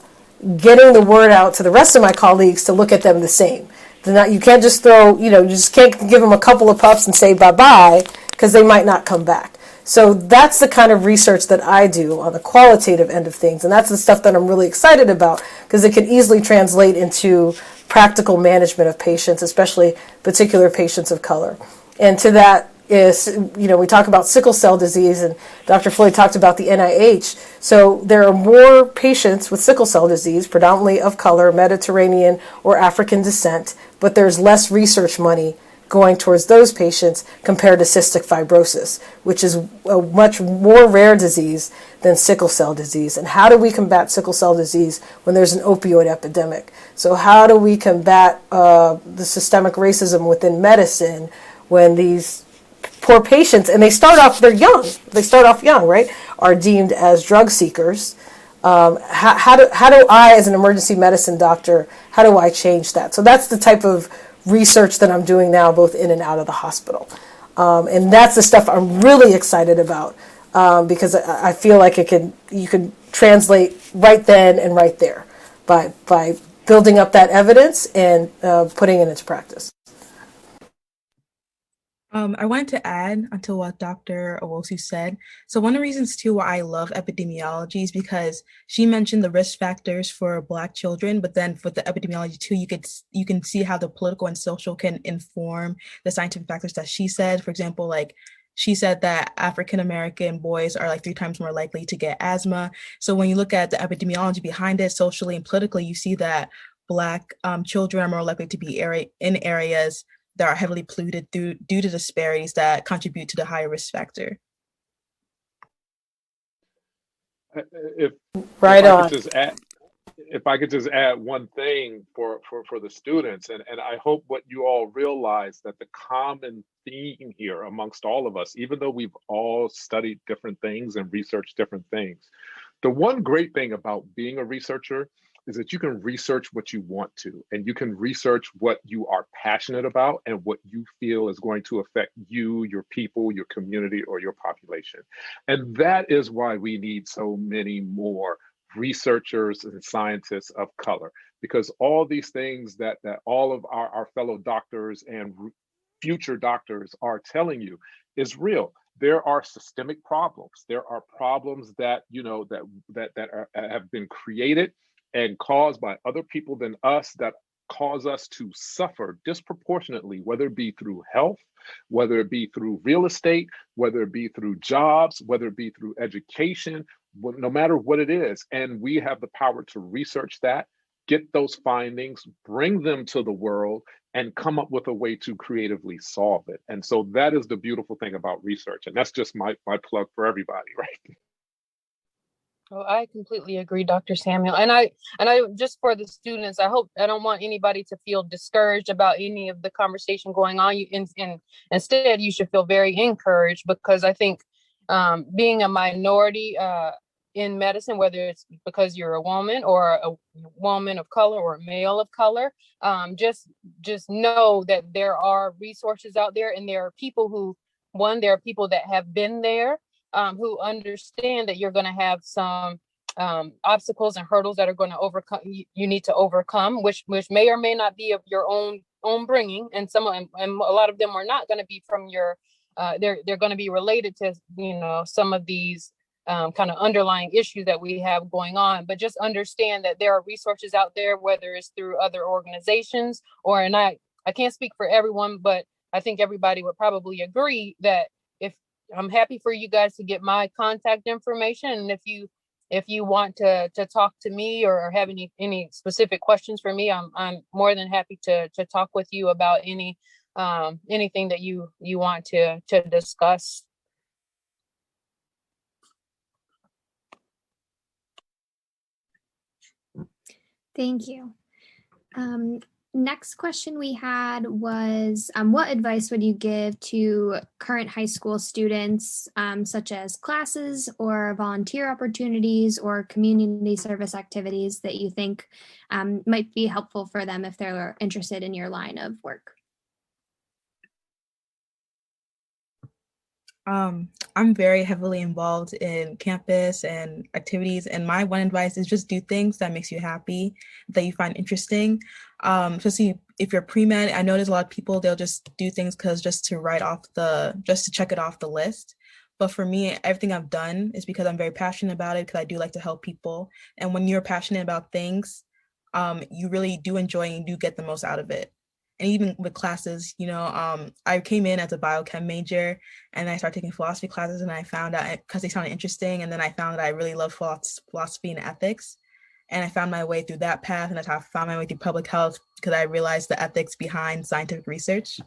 getting the word out to the rest of my colleagues to look at them the same. You can't just throw, you just can't give them a couple of puffs and say bye-bye because they might not come back. So that's the kind of research that I do on the qualitative end of things. And that's the stuff that I'm really excited about because it can easily translate into practical management of patients, especially particular patients of color. And to that is, we talk about sickle cell disease, and Dr. Floyd talked about the NIH. So there are more patients with sickle cell disease, predominantly of color, Mediterranean or African descent, but there's less research money going towards those patients compared to cystic fibrosis, which is a much more rare disease than sickle cell disease. And how do we combat sickle cell disease when there's an opioid epidemic? So how do we combat the systemic racism within medicine when these poor patients, and they're young, right, are deemed as drug seekers? How do I, as an emergency medicine doctor, how do I change that? So that's the type of research that I'm doing now, both in and out of the hospital. And that's the stuff I'm really excited about because I feel like you can translate right then and right there by building up that evidence and putting it into practice. I wanted to add onto what Dr. Owosu said. So one of the reasons too why I love epidemiology is because she mentioned the risk factors for Black children, but then with the epidemiology too, you can see how the political and social can inform the scientific factors that she said. For example, like she said that African American boys are like 3 times more likely to get asthma. So when you look at the epidemiology behind it, socially and politically, you see that Black children are more likely to be in areas that are heavily polluted due to disparities that contribute to the higher risk factor. If Right I on. could just add, if I could just add one thing for the students, and I hope what you all realize that the common theme here amongst all of us, even though we've all studied different things and researched different things, the one great thing about being a researcher is that you can research what you want to, and you can research what you are passionate about and what you feel is going to affect you, your people, your community, or your population. And that is why we need so many more researchers and scientists of color, because all these things that all of our fellow doctors and future doctors are telling you is real. There are systemic problems. There are problems that have been created and caused by other people than us that cause us to suffer disproportionately, whether it be through health, whether it be through real estate, whether it be through jobs, whether it be through education, no matter what it is. And we have the power to research that, get those findings, bring them to the world, and come up with a way to creatively solve it. And so that is the beautiful thing about research. And that's just my plug for everybody, right? Oh, I completely agree, Dr. Samuel. And I just for the students, I don't want anybody to feel discouraged about any of the conversation going on. Instead, you should feel very encouraged, because I think being a minority in medicine, whether it's because you're a woman or a woman of color or a male of color, just know that there are resources out there, and there are people there are people that have been there, who understand that you're going to have some obstacles and hurdles that are going to overcome. You need to overcome, which may or may not be of your own bringing, and a lot of them are not going to be from your. They're going to be related to some of these kind of underlying issues that we have going on. But just understand that there are resources out there, whether it's through other organizations and I can't speak for everyone, but I think everybody would probably agree that I'm happy for you guys to get my contact information. And if you want to talk to me or have any specific questions for me, I'm more than happy to talk with you about anything that you want to discuss. Thank you. next question we had was, what advice would you give to current high school students, such as classes or volunteer opportunities or community service activities that you think might be helpful for them if they're interested in your line of work? I'm very heavily involved in campus and activities, and my one advice is just do things that makes you happy, that you find interesting. Especially if you're pre-med, I know there's a lot of people, they'll just do things just to check it off the list. But for me, everything I've done is because I'm very passionate about it, because I do like to help people. And when you're passionate about things, you really do enjoy and you do get the most out of it. And even with classes, I came in as a biochem major and I started taking philosophy classes, and I found out, because they sounded interesting, and then I found that I really love philosophy and ethics. And I found my way through that path, and that's how I found my way through public health, because I realized the ethics behind scientific research.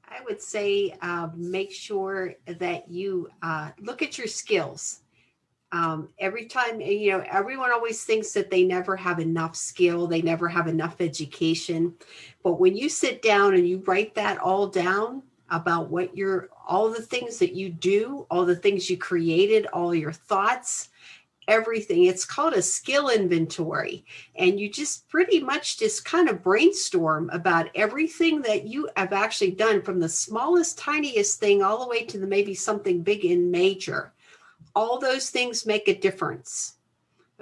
I would say make sure that you look at your skills. Every time, everyone always thinks that they never have enough skill, they never have enough education. But when you sit down and you write that all down about all the things that you do, all the things you created, all your thoughts, everything, it's called a skill inventory. And you just pretty much just kind of brainstorm about everything that you have actually done, from the smallest, tiniest thing all the way to maybe something big and major. All those things make a difference.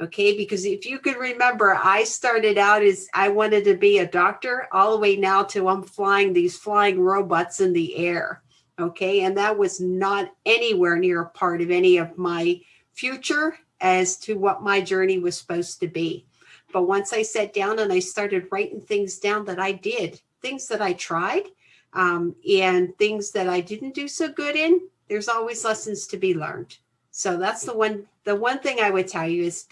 Okay, because if you can remember, I started out as I wanted to be a doctor, all the way now to I'm flying these flying robots in the air. Okay, and that was not anywhere near a part of any of my future as to what my journey was supposed to be. But once I sat down and I started writing things down that I did, things that I tried, and things that I didn't do so good in, there's always lessons to be learned. So that's the one thing I would tell you is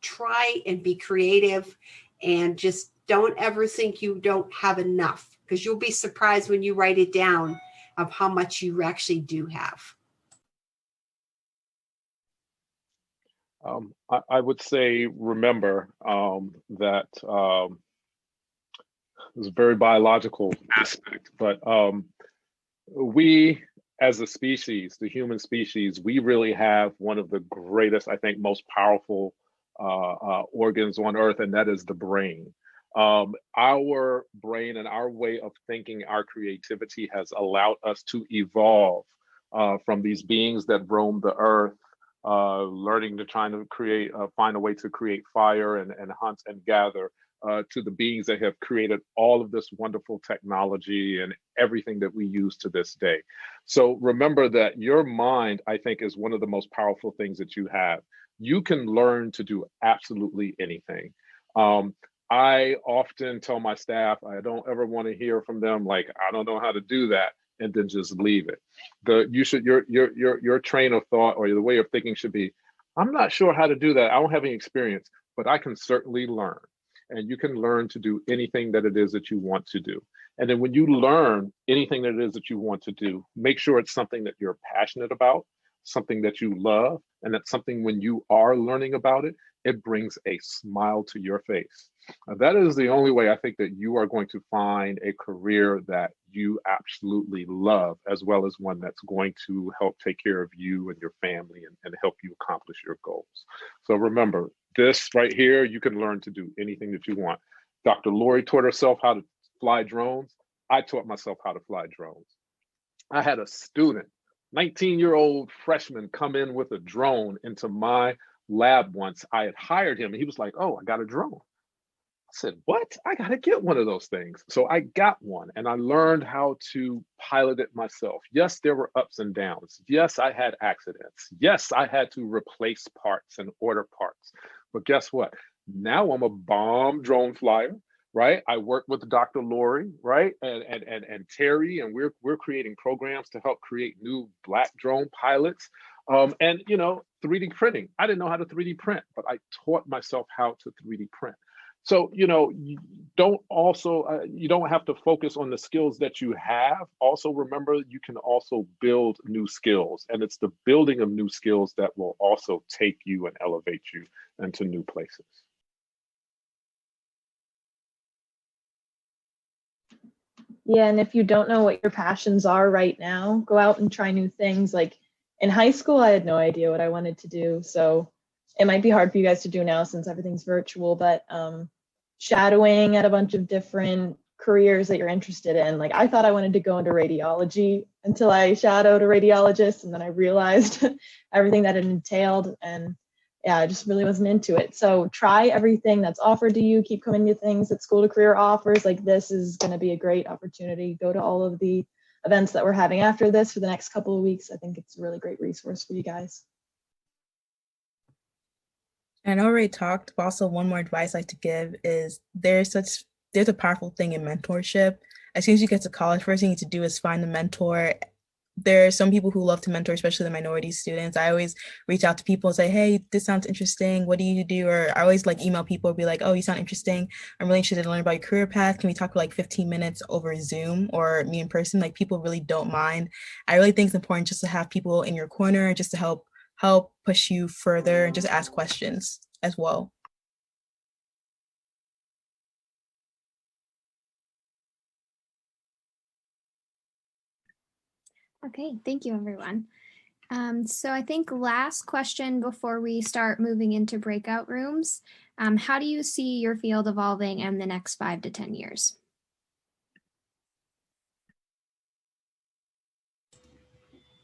try and be creative, and just don't ever think you don't have enough, because you'll be surprised when you write it down of how much you actually do have. I would say, remember that it's a very biological aspect, but we, as a species, the human species, we really have one of the greatest, I think, most powerful organs on earth, and that is the brain. Our brain and our way of thinking, our creativity has allowed us to evolve from these beings that roam the earth, learning to try to find a way to create fire and hunt and gather, to the beings that have created all of this wonderful technology and everything that we use to this day. So remember that your mind, I think, is one of the most powerful things that you have. You can learn to do absolutely anything. I often tell my staff, I don't ever want to hear from them like, I don't know how to do that, and then just leave it. Your train of thought or the way of thinking should be, I'm not sure how to do that. I don't have any experience, but I can certainly learn. And you can learn to do anything that it is that you want to do. And then when you learn anything that it is that you want to do, make sure it's something that you're passionate about, something that you love, and that's something when you are learning about it, it brings a smile to your face. That is the only way I think that you are going to find a career that you absolutely love, as well as one that's going to help take care of you and your family and help you accomplish your goals. So remember, this right here, you can learn to do anything that you want. Dr. Laurie taught herself how to fly drones. I taught myself how to fly drones. I had a student, 19-year-old freshman, come in with a drone into my lab once. I had hired him and he was like, oh, I got a drone. I said, what? I got to get one of those things. So I got one and I learned how to pilot it myself. Yes, there were ups and downs. Yes, I had accidents. Yes, I had to replace parts and order parts. But guess what? Now I'm a bomb drone flyer, right? I work with Dr. Laurie, right? And Terry, and we're creating programs to help create new Black drone pilots. And 3D printing. I didn't know how to 3D print, but I taught myself how to 3D print. So, you don't have to focus on the skills that you have. Also remember, you can also build new skills, and it's the building of new skills that will also take you and elevate you into new places. Yeah, and if you don't know what your passions are right now, go out and try new things. Like in high school, I had no idea what I wanted to do. So it might be hard for you guys to do now since everything's virtual, but shadowing at a bunch of different careers that you're interested in. Like I thought I wanted to go into radiology until I shadowed a radiologist, and then I realized everything that it entailed, and yeah, I just really wasn't into it. So try everything that's offered to you. Keep coming to things that School to Career offers. Like this is going to be a great opportunity. Go to all of the events that we're having after this for the next couple of weeks. I think it's a really great resource for you guys. And I already talked, but also one more advice I like to give is there's a powerful thing in mentorship. As soon as you get to college, first thing you need to do is find a mentor. There are some people who love to mentor, especially the minority students. I always reach out to people and say, hey, this sounds interesting. What do you do? Or I always like email people and be like, oh, you sound interesting. I'm really interested in learning about your career path. Can we talk for like 15 minutes over Zoom or me in person? Like people really don't mind. I really think it's important just to have people in your corner just to help push you further and just ask questions as well. Okay, thank you, everyone. So I think last question before we start moving into breakout rooms, how do you see your field evolving in the next 5 to 10 years?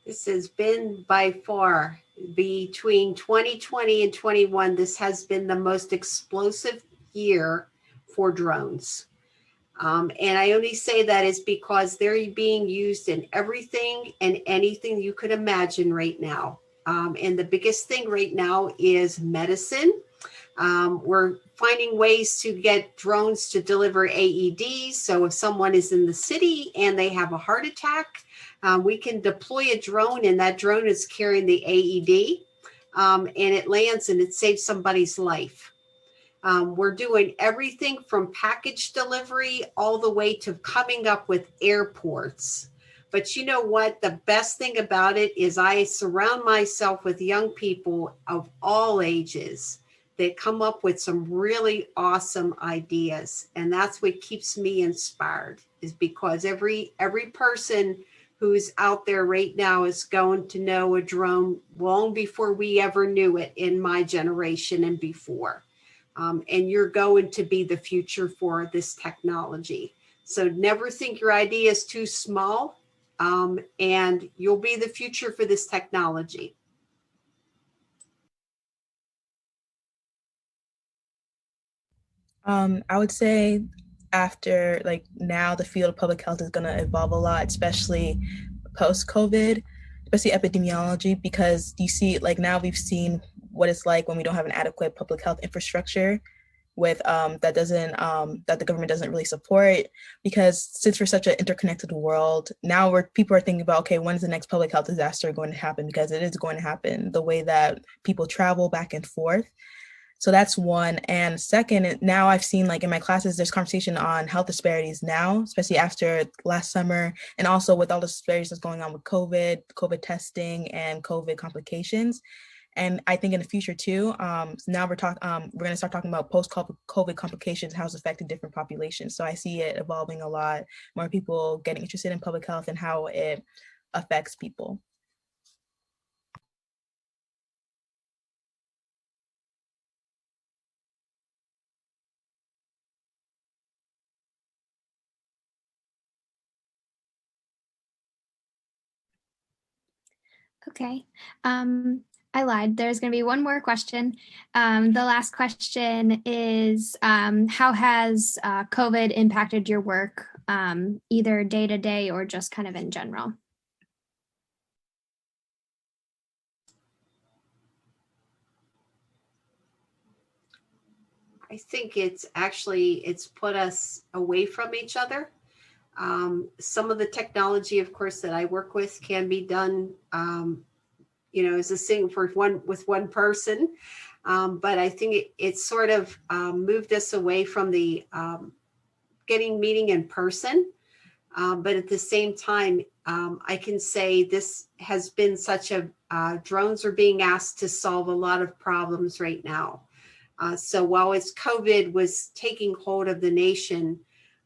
This has been by far, between 2020 and 21, this has been the most explosive year for drones. And I only say that is because they're being used in everything and anything you could imagine right now. And the biggest thing right now is medicine. We're finding ways to get drones to deliver AEDs. So if someone is in the city and they have a heart attack, we can deploy a drone, and that drone is carrying the AED, and it lands and it saves somebody's life. We're doing everything from package delivery all the way to coming up with airports. But you know what? The best thing about it is I surround myself with young people of all ages that come up with some really awesome ideas. And that's what keeps me inspired, is because every person who's out there right now is going to know a drone long before we ever knew it in my generation and before. And you're going to be the future for this technology. So never think your idea is too small, and you'll be the future for this technology. I would say after like now the field of public health is going to evolve a lot, especially post-COVID, especially epidemiology, because you see like now we've seen what it's like when we don't have an adequate public health infrastructure with that the government doesn't really support, because since we're such an interconnected world now, where people are thinking about, okay, when's the next public health disaster going to happen, because it is going to happen the way that people travel back and forth. So that's one. And second, now I've seen like in my classes, there's conversation on health disparities now, especially after last summer, and also with all the disparities that's going on with COVID testing and COVID complications. And I think in the future too, so now we're going to start talking about post-COVID complications, how it's affecting different populations. So I see it evolving a lot, more people getting interested in public health and how it affects people. Okay. I lied. There's going to be one more question. The last question is, how has COVID impacted your work, either day to day or just kind of in general? I think it's put us away from each other. Some of the technology, of course, that I work with can be done, as a thing with one person. But I think it's sort of moved us away from the meeting in person. But at the same time, I can say this has been such a, drones are being asked to solve a lot of problems right now. So while it's COVID was taking hold of the nation,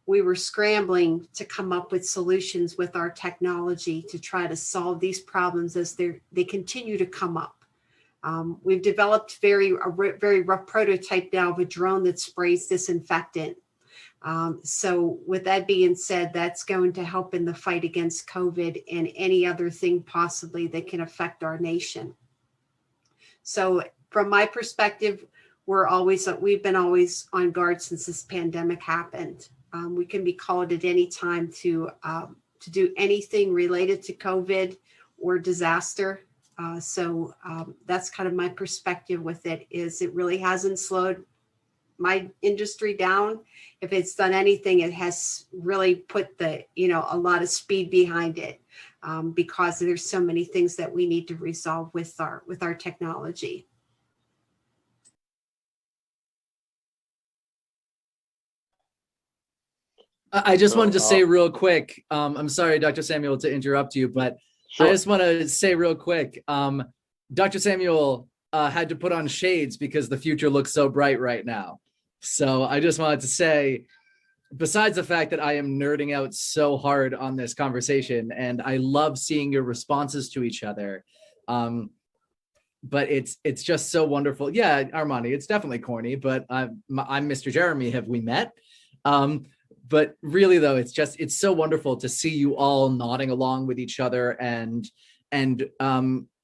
we were scrambling to come up with solutions with our technology to try to solve these problems as they continue to come up. We've developed a very rough prototype now of a drone that sprays disinfectant. So with that being said, that's going to help in the fight against COVID and any other thing possibly that can affect our nation. So from my perspective, we've been always on guard since this pandemic happened. We can be called at any time to do anything related to COVID or disaster. So that's kind of my perspective with it. Is it really hasn't slowed my industry down. If it's done anything, it has really put a lot of speed behind it, because there's so many things that we need to resolve with our technology. I just wanted to say real quick, I'm sorry, Dr. Samuel, to interrupt you, but sure. I just want to say real quick, Dr. Samuel had to put on shades because the future looks so bright right now. So I just wanted to say, besides the fact that I am nerding out so hard on this conversation and I love seeing your responses to each other, but it's just so wonderful. Yeah, Armani, it's definitely corny, but I'm Mr. Jeremy. Have we met? But really though, it's so wonderful to see you all nodding along with each other and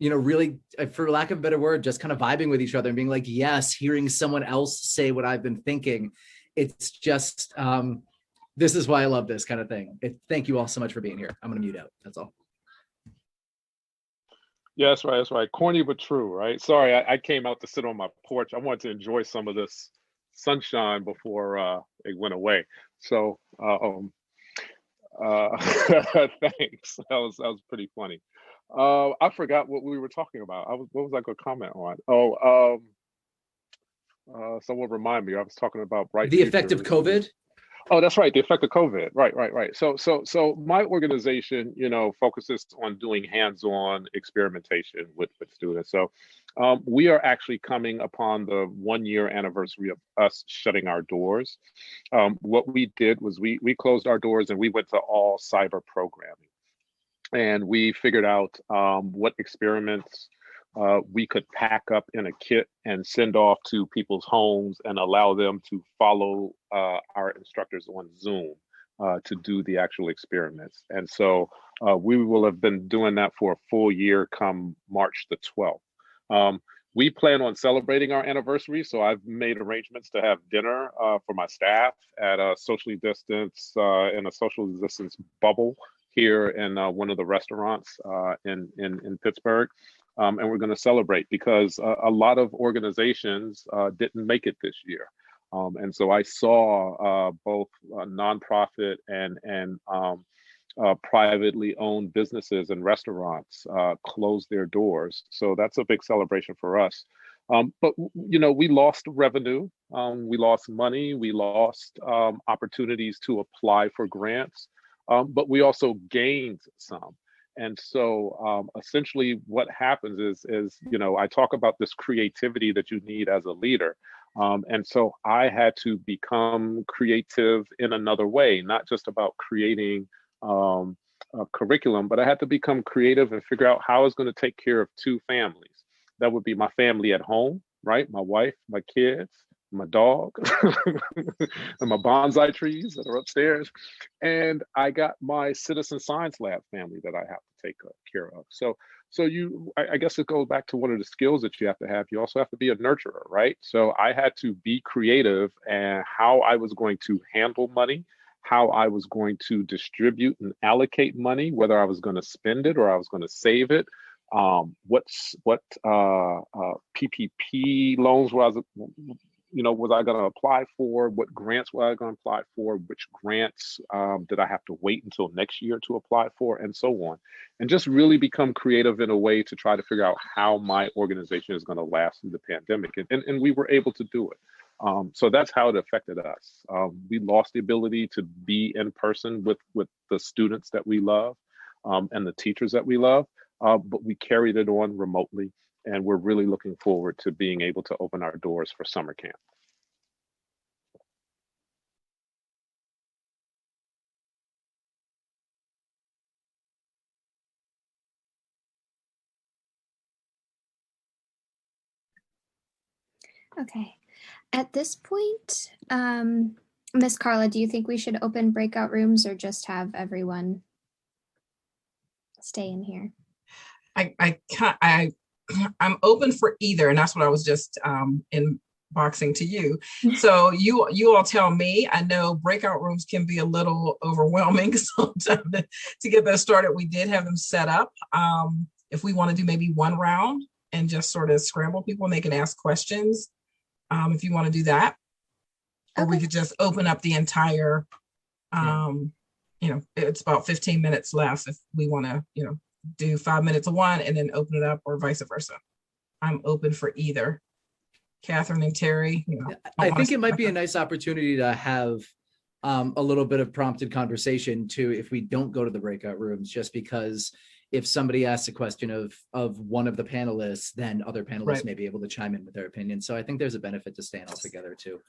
really, for lack of a better word, just kind of vibing with each other and being like, yes, hearing someone else say what I've been thinking. It's just, this is why I love this kind of thing. Thank you all so much for being here. I'm going to mute out. That's all. Yeah, that's right. That's right. Corny, but true, right? Sorry, I came out to sit on my porch. I wanted to enjoy some of this sunshine before it went away. So thanks. That was pretty funny. I forgot what we were talking about. What was I going to comment on? Someone remind me. I was talking about the effect of COVID. Oh, that's right. The effect of COVID. Right. So my organization, focuses on doing hands-on experimentation with students. So we are actually coming upon the 1-year anniversary of us shutting our doors. What we did was we closed our doors and we went to all cyber programming. And we figured out what experiments we could pack up in a kit and send off to people's homes and allow them to follow our instructors on Zoom to do the actual experiments. And so we will have been doing that for a full year come March the 12th. We plan on celebrating our anniversary, so I've made arrangements to have dinner for my staff at a socially distanced, in a social distance bubble here in one of the restaurants in Pittsburgh. And we're going to celebrate because a lot of organizations didn't make it this year. And so I saw both nonprofit and privately owned businesses and restaurants close their doors. So that's a big celebration for us. But, we lost revenue, we lost money, we lost opportunities to apply for grants, but we also gained some. And so essentially what happens is, I talk about this creativity that you need as a leader. And so I had to become creative in another way, not just about creating a curriculum, but I had to become creative and figure out how I was going to take care of two families. That would be my family at home, right? My wife, my kids, my dog, and my bonsai trees that are upstairs. And I got my citizen science lab family that I have to take care of. So I guess it goes back to one of the skills that you have to have. You also have to be a nurturer, right? So I had to be creative and how I was going to handle money, how I was going to distribute and allocate money, whether I was going to spend it or I was going to save it. What PPP loans was I going to apply for? What grants was I going to apply for? Which grants did I have to wait until next year to apply for, and so on. And just really become creative in a way to try to figure out how my organization is going to last through the pandemic. And we were able to do it. So that's how it affected us. We lost the ability to be in person with the students that we love and the teachers that we love, but we carried it on remotely, and we're really looking forward to being able to open our doors for summer camp. Okay. At this point, Miss Carla, do you think we should open breakout rooms or just have everyone stay in here? I'm open for either, and that's what I was just inboxing to you. So you all tell me. I know breakout rooms can be a little overwhelming sometimes to get those started. We did have them set up. If we want to do maybe one round and just sort of scramble people and they can ask questions, if you want to do that, or we could just open up the entire, it's about 15 minutes left if we want to, do 5 minutes of one and then open it up, or vice versa. I'm open for either. Catherine and Terry, I think it might be a nice opportunity to have a little bit of prompted conversation too, if we don't go to the breakout rooms, just because if somebody asks a question of one of the panelists, then other panelists may be able to chime in with their opinion. So I think there's a benefit to staying all together too.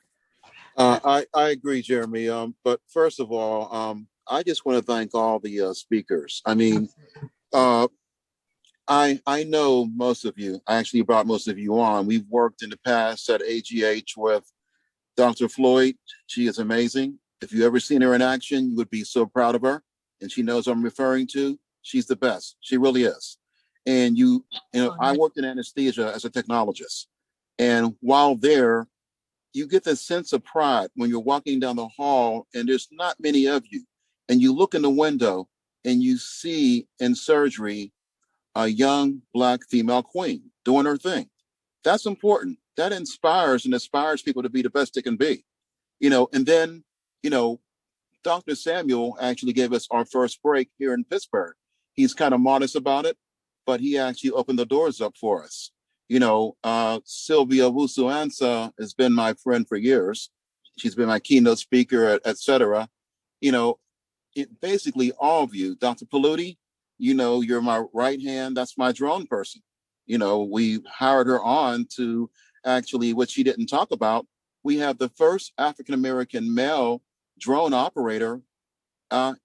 I agree, Jeremy. But first of all, I just want to thank all the speakers. I mean, I know most of you. I actually brought most of you on. We've worked in the past at AGH with Dr. Floyd. She is amazing. If you ever seen her in action, you would be so proud of her. And she knows what I'm referring to. She's the best. She really is. And I worked in anesthesia as a technologist. And while there, you get this sense of pride when you're walking down the hall and there's not many of you. And you look in the window and you see in surgery a young Black female queen doing her thing. That's important. That inspires people to be the best they can be. And then, Dr. Samuel actually gave us our first break here in Pittsburgh. He's kind of modest about it, but he actually opened the doors up for us. Sylvia Wusu-Ansa has been my friend for years. She's been my keynote speaker, et cetera. Basically all of you. Dr. Paluti, you're my right hand. That's my drone person. We hired her on to actually, what she didn't talk about, we have the first African-American male drone operator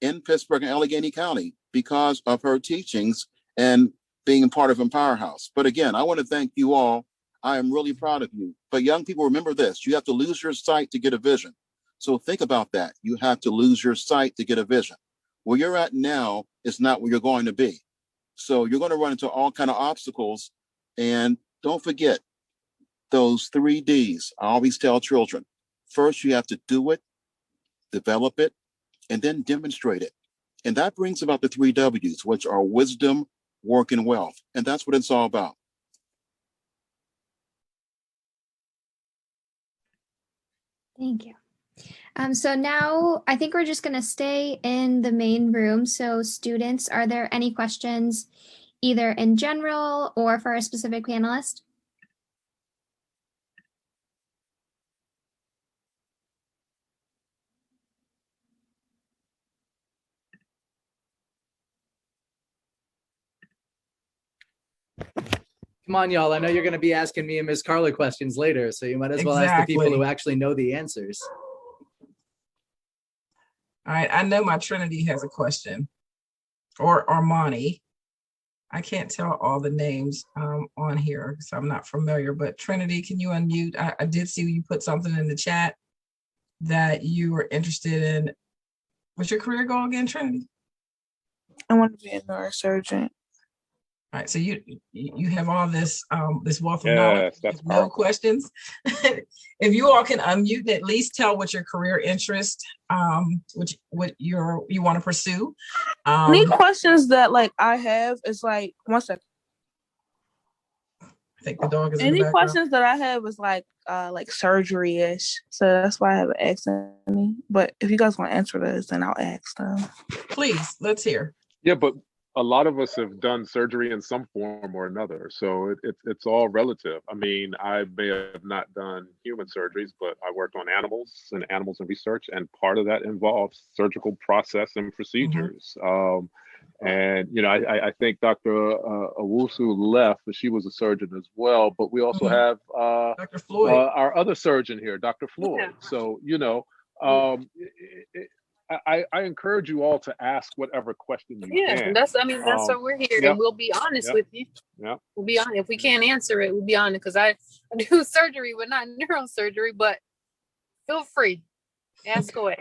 in Pittsburgh and Allegheny County because of her teachings and being part of M-Powerhouse. But again, I want to thank you all. I am really proud of you. But young people, remember this, you have to lose your sight to get a vision. So think about that. You have to lose your sight to get a vision. Where you're at now is not where you're going to be. So you're going to run into all kinds of obstacles. And don't forget those 3 Ds. I always tell children, first you have to do it, develop it, and then demonstrate it. And that brings about the 3 Ws, which are wisdom, work, and wealth. And that's what it's all about. Thank you. So now I think we're just going to stay in the main room. So students, are there any questions either in general or for a specific panelist? Come on, y'all. I know you're going to be asking me and Ms. Carla questions later, so you might as well ask the people who actually know the answers. All right. I know my Trinity has a question, or Armani. I can't tell all the names on here because I'm not familiar, but Trinity, can you unmute? I did see you put something in the chat that you were interested in. What's your career goal again, Trinity? I want to be a neurosurgeon. All right, so you have all this this wealth of knowledge. That's no questions. If you all can unmute and at least tell what your career interest, what you want to pursue. Any questions that I have is 1 second. I think the dog is. Any questions that I have is like surgery-ish, so that's why I haven't asked any. But if you guys want to answer those, then I'll ask them. Please, let's hear. Yeah, but a lot of us have done surgery in some form or another, so it's all relative. I mean, I may have not done human surgeries, but I worked on animals and research, and part of that involves surgical process and procedures. And you know, I think Dr. Owusu left, but she was a surgeon as well. But we also have Dr. Floyd, our other surgeon here, Dr. Floyd. Yeah. So you know, I encourage you all to ask whatever question you can. That's why we're here, and we'll be honest with you. Yeah, we'll be honest. If we can't answer it, we'll be honest, because I do surgery, but not neurosurgery. But feel free, ask away.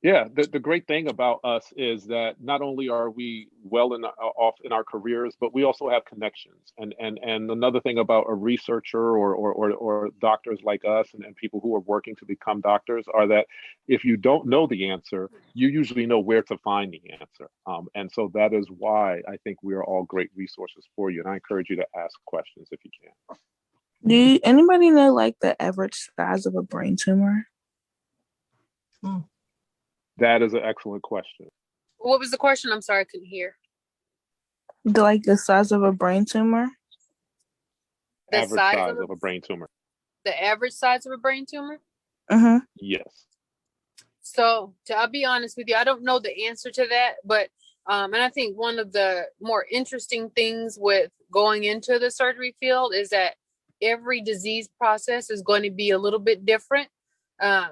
Yeah, the great thing about us is that not only are we well off in our careers, but we also have connections. And another thing about a researcher or doctors like us and people who are working to become doctors are that if you don't know the answer, you usually know where to find the answer. And so that is why I think we are all great resources for you. And I encourage you to ask questions if you can. Do anybody know like the average size of a brain tumor? That is an excellent question. What was the question? I'm sorry, I couldn't hear. The size of a brain tumor? The average size of a brain tumor. The average size of a brain tumor? Yes. So I'll be honest with you, I don't know the answer to that, but and I think one of the more interesting things with going into the surgery field is that every disease process is going to be a little bit different. And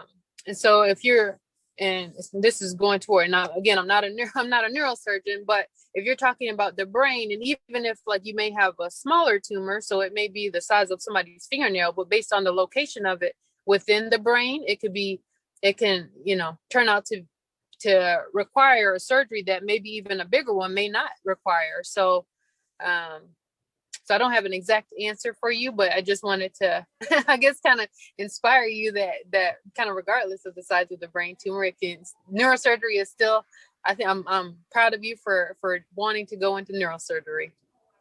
so if you're, and this is going toward, now again, I'm not a neurosurgeon, but if you're talking about the brain, and even if like you may have a smaller tumor, so it may be the size of somebody's fingernail, but based on the location of it within the brain, it can, turn out to require a surgery that maybe even a bigger one may not require. So, so I don't have an exact answer for you, but I just wanted to, I guess, kind of inspire you that kind of regardless of the size of the brain tumor, neurosurgery is still, I think I'm proud of you for wanting to go into neurosurgery.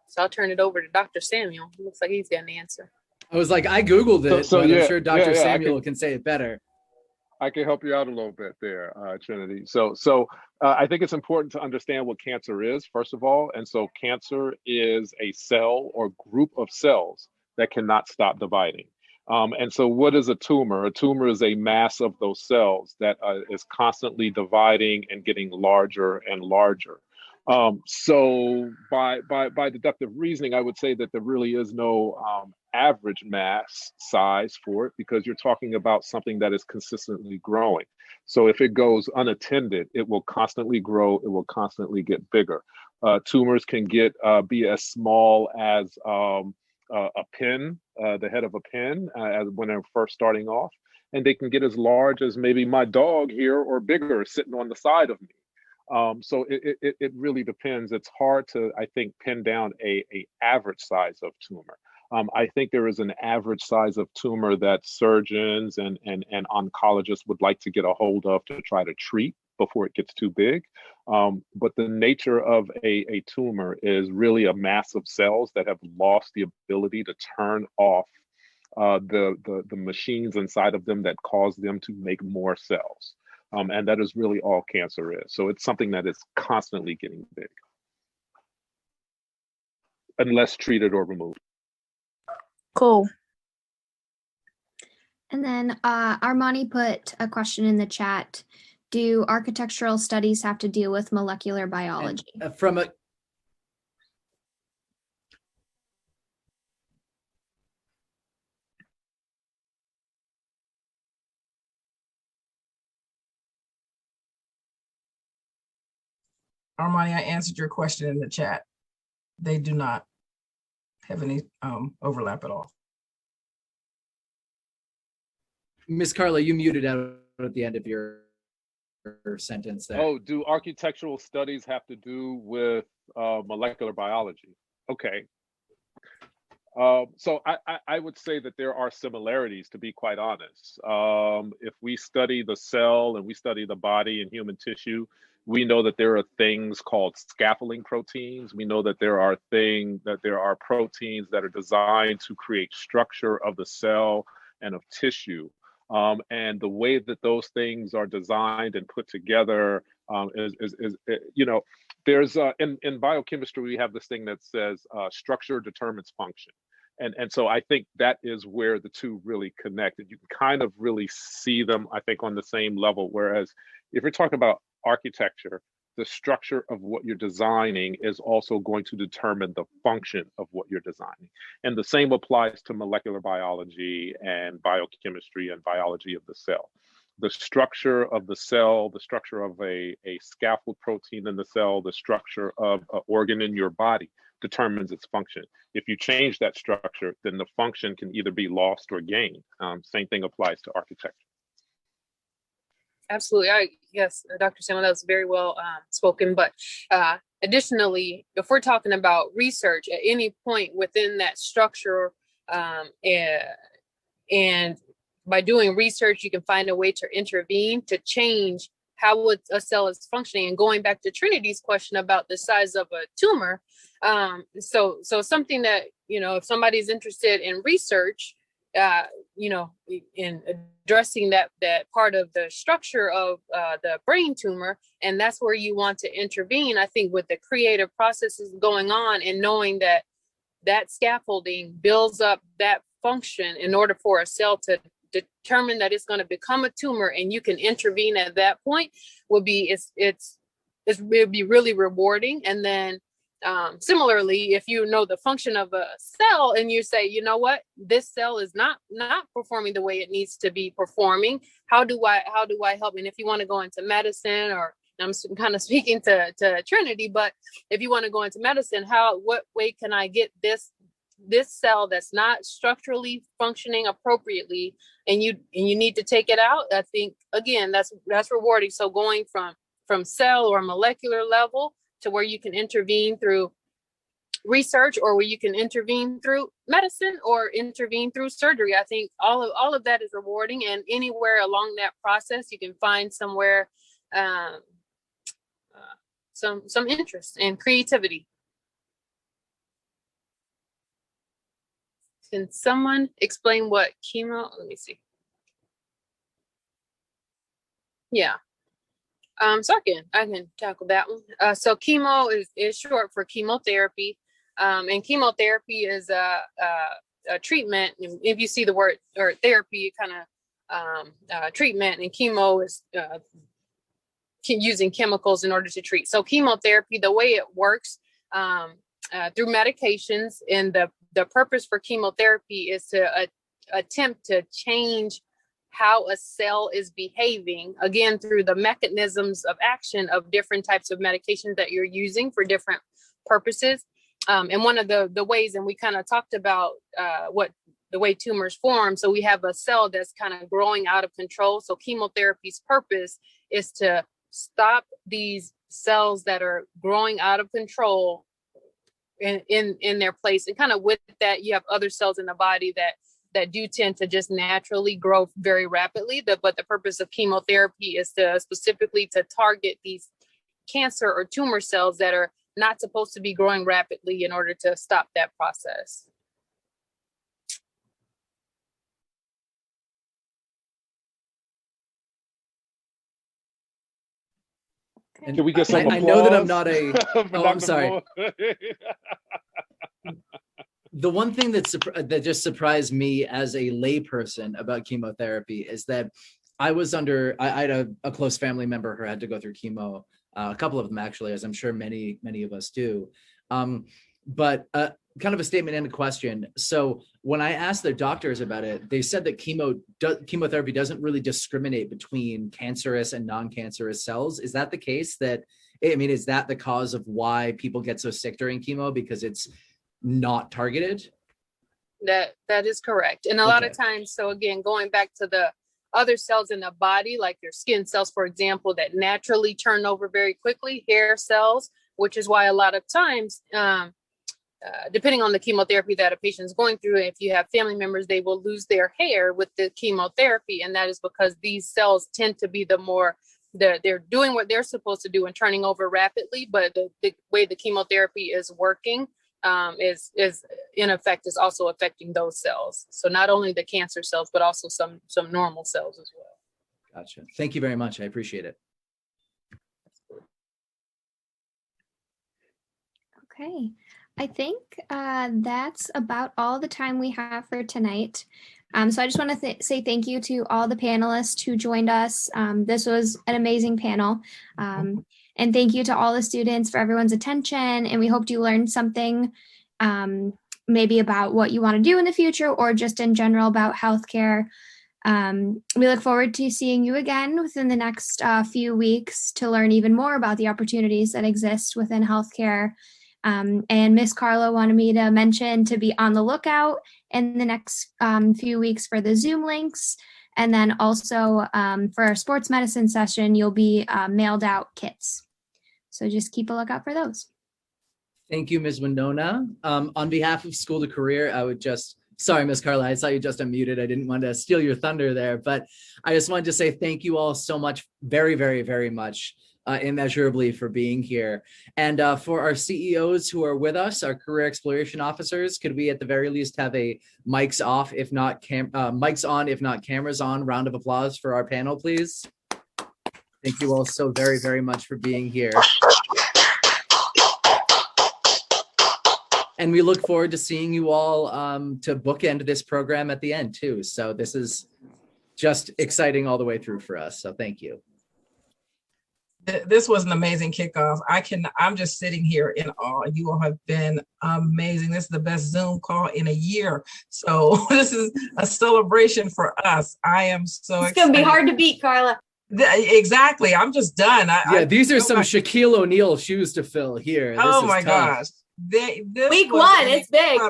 So I'll turn it over to Dr. Samuel. It looks like he's got an answer. I was like, I Googled it, so but yeah, I'm sure Dr. yeah, Samuel can say it better. I can help you out a little bit there, Trinity. So I think it's important to understand what cancer is, first of all. And so cancer is a cell or group of cells that cannot stop dividing. And so what is a tumor? A tumor is a mass of those cells that is constantly dividing and getting larger and larger. So by deductive reasoning, I would say that there really is no average mass size for it, because you're talking about something that is consistently growing. So if it goes unattended, it will constantly grow, it will constantly get bigger. Tumors can be as small as a pin, the head of a pin, as when they're first starting off, and they can get as large as maybe my dog here or bigger sitting on the side of me. So it really depends. It's hard to, I think, pin down a average size of tumor. I think there is an average size of tumor that surgeons and oncologists would like to get a hold of to try to treat before it gets too big. But the nature of a tumor is really a mass of cells that have lost the ability to turn off the machines inside of them that cause them to make more cells. And that is really all cancer is. So it's something that is constantly getting big, unless treated or removed. Cool. And then Armani put a question in the chat. Do architectural studies have to deal with molecular biology? And, Armani, I answered your question in the chat. They do not have any overlap at all. Miss Carla, you muted out at the end of your sentence there. Oh, do architectural studies have to do with molecular biology? Okay. So I would say that there are similarities, to be quite honest. If we study the cell and we study the body and human tissue, we know that there are things called scaffolding proteins. We know that there are proteins that are designed to create structure of the cell and of tissue. And the way that those things are designed and put together you know, there's in biochemistry, we have this thing that says structure determines function. And so I think that is where the two really connected. You can kind of really see them, I think, on the same level. Whereas if you're talking about architecture, the structure of what you're designing is also going to determine the function of what you're designing. And the same applies to molecular biology and biochemistry and biology of the cell. The structure of the cell, the structure of a scaffold protein in the cell, the structure of an organ in your body determines its function. If you change that structure, then the function can either be lost or gained. Same thing applies to architecture. Absolutely. Yes, Dr. Samuel, that was very well spoken. But additionally, if we're talking about research at any point within that structure, and by doing research, you can find a way to intervene to change how a cell is functioning. And going back to Trinity's question about the size of a tumor, so something that, you know, if somebody's interested in research, you know, in addressing that part of the structure of the brain tumor, and that's where you want to intervene. I think with the creative processes going on and knowing that that scaffolding builds up that function in order for a cell to determine that it's going to become a tumor, and you can intervene at that point, will be it'll be really rewarding. And then similarly, if you know the function of a cell and you say, you know what, this cell is not performing the way it needs to be performing, how do I help? And if you want to go into medicine, or I'm kind of speaking to Trinity, but if you want to go into medicine, what way can I get this cell that's not structurally functioning appropriately, and you need to take it out? I think, again, that's rewarding. So going from cell or molecular level to where you can intervene through research, or where you can intervene through medicine or intervene through surgery, I think all of that is rewarding. And anywhere along that process, you can find somewhere some interest and creativity. Can someone explain what chemo? Let me see. Yeah. So I can tackle that one. So chemo is short for chemotherapy, and chemotherapy is a treatment. If you see the word or therapy, kind of treatment, and chemo is using chemicals in order to treat. So chemotherapy, the way it works through medications, and the purpose for chemotherapy is to attempt to change how a cell is behaving, again, through the mechanisms of action of different types of medications that you're using for different purposes. And one of the ways, and we kind of talked about the way tumors form. So we have a cell that's kind of growing out of control. So chemotherapy's purpose is to stop these cells that are growing out of control in their place. And kind of with that, you have other cells in the body that do tend to just naturally grow very rapidly. But the purpose of chemotherapy is specifically to target these cancer or tumor cells that are not supposed to be growing rapidly in order to stop that process. And can we get some I know that I'm not a. oh, I'm sorry. The one thing that just surprised me as a layperson about chemotherapy is that I had a close family member who had to go through chemo, a couple of them actually, as I'm sure many of us do. But kind of a statement and a question. So when I asked their doctors about it, they said that chemotherapy doesn't really discriminate between cancerous and non-cancerous cells. Is that the case? Is that the cause of why people get so sick during chemo, because it's not targeted? That is correct. And a lot of times, so again, going back to the other cells in the body, like your skin cells, for example, that naturally turn over very quickly, hair cells, which is why a lot of times, depending on the chemotherapy that a patient is going through, if you have family members, they will lose their hair with the chemotherapy. And that is because these cells tend to be they're doing what they're supposed to do and turning over rapidly. But the way the chemotherapy is working is in effect is also affecting those cells. So not only the cancer cells, but also some normal cells as well. Gotcha. Thank you very much. I appreciate it. Okay, I think that's about all the time we have for tonight. So I just want to say thank you to all the panelists who joined us. This was an amazing panel. And thank you to all the students for everyone's attention. And we hope you learned something maybe about what you want to do in the future or just in general about healthcare. We look forward to seeing you again within the next few weeks to learn even more about the opportunities that exist within healthcare. And Miss Carla wanted me to mention to be on the lookout in the next few weeks for the Zoom links. And then also for our sports medicine session, you'll be mailed out kits. So just keep a lookout for those. Thank you, Ms. Winona. On behalf of School to Career, I would just, sorry, Ms. Carla, I saw you just unmuted. I didn't want to steal your thunder there, but I just wanted to say thank you all so much, very, very, very much. Immeasurably for being here. And for our CEOs who are with us, our career exploration officers, could we at the very least have a mics off, if not mics on, if not cameras on, round of applause for our panel, please. Thank you all so very, very much for being here. And we look forward to seeing you all to bookend this program at the end too. So this is just exciting all the way through for us. So thank you. This was an amazing kickoff. I'm just sitting here in awe. You all have been amazing. This is the best Zoom call in a year. So this is a celebration for us. I am so excited. It's going to be hard to beat, Carla. Exactly. I'm just done. These are some Shaquille O'Neal shoes to fill here. Oh my gosh. Week one, it's big.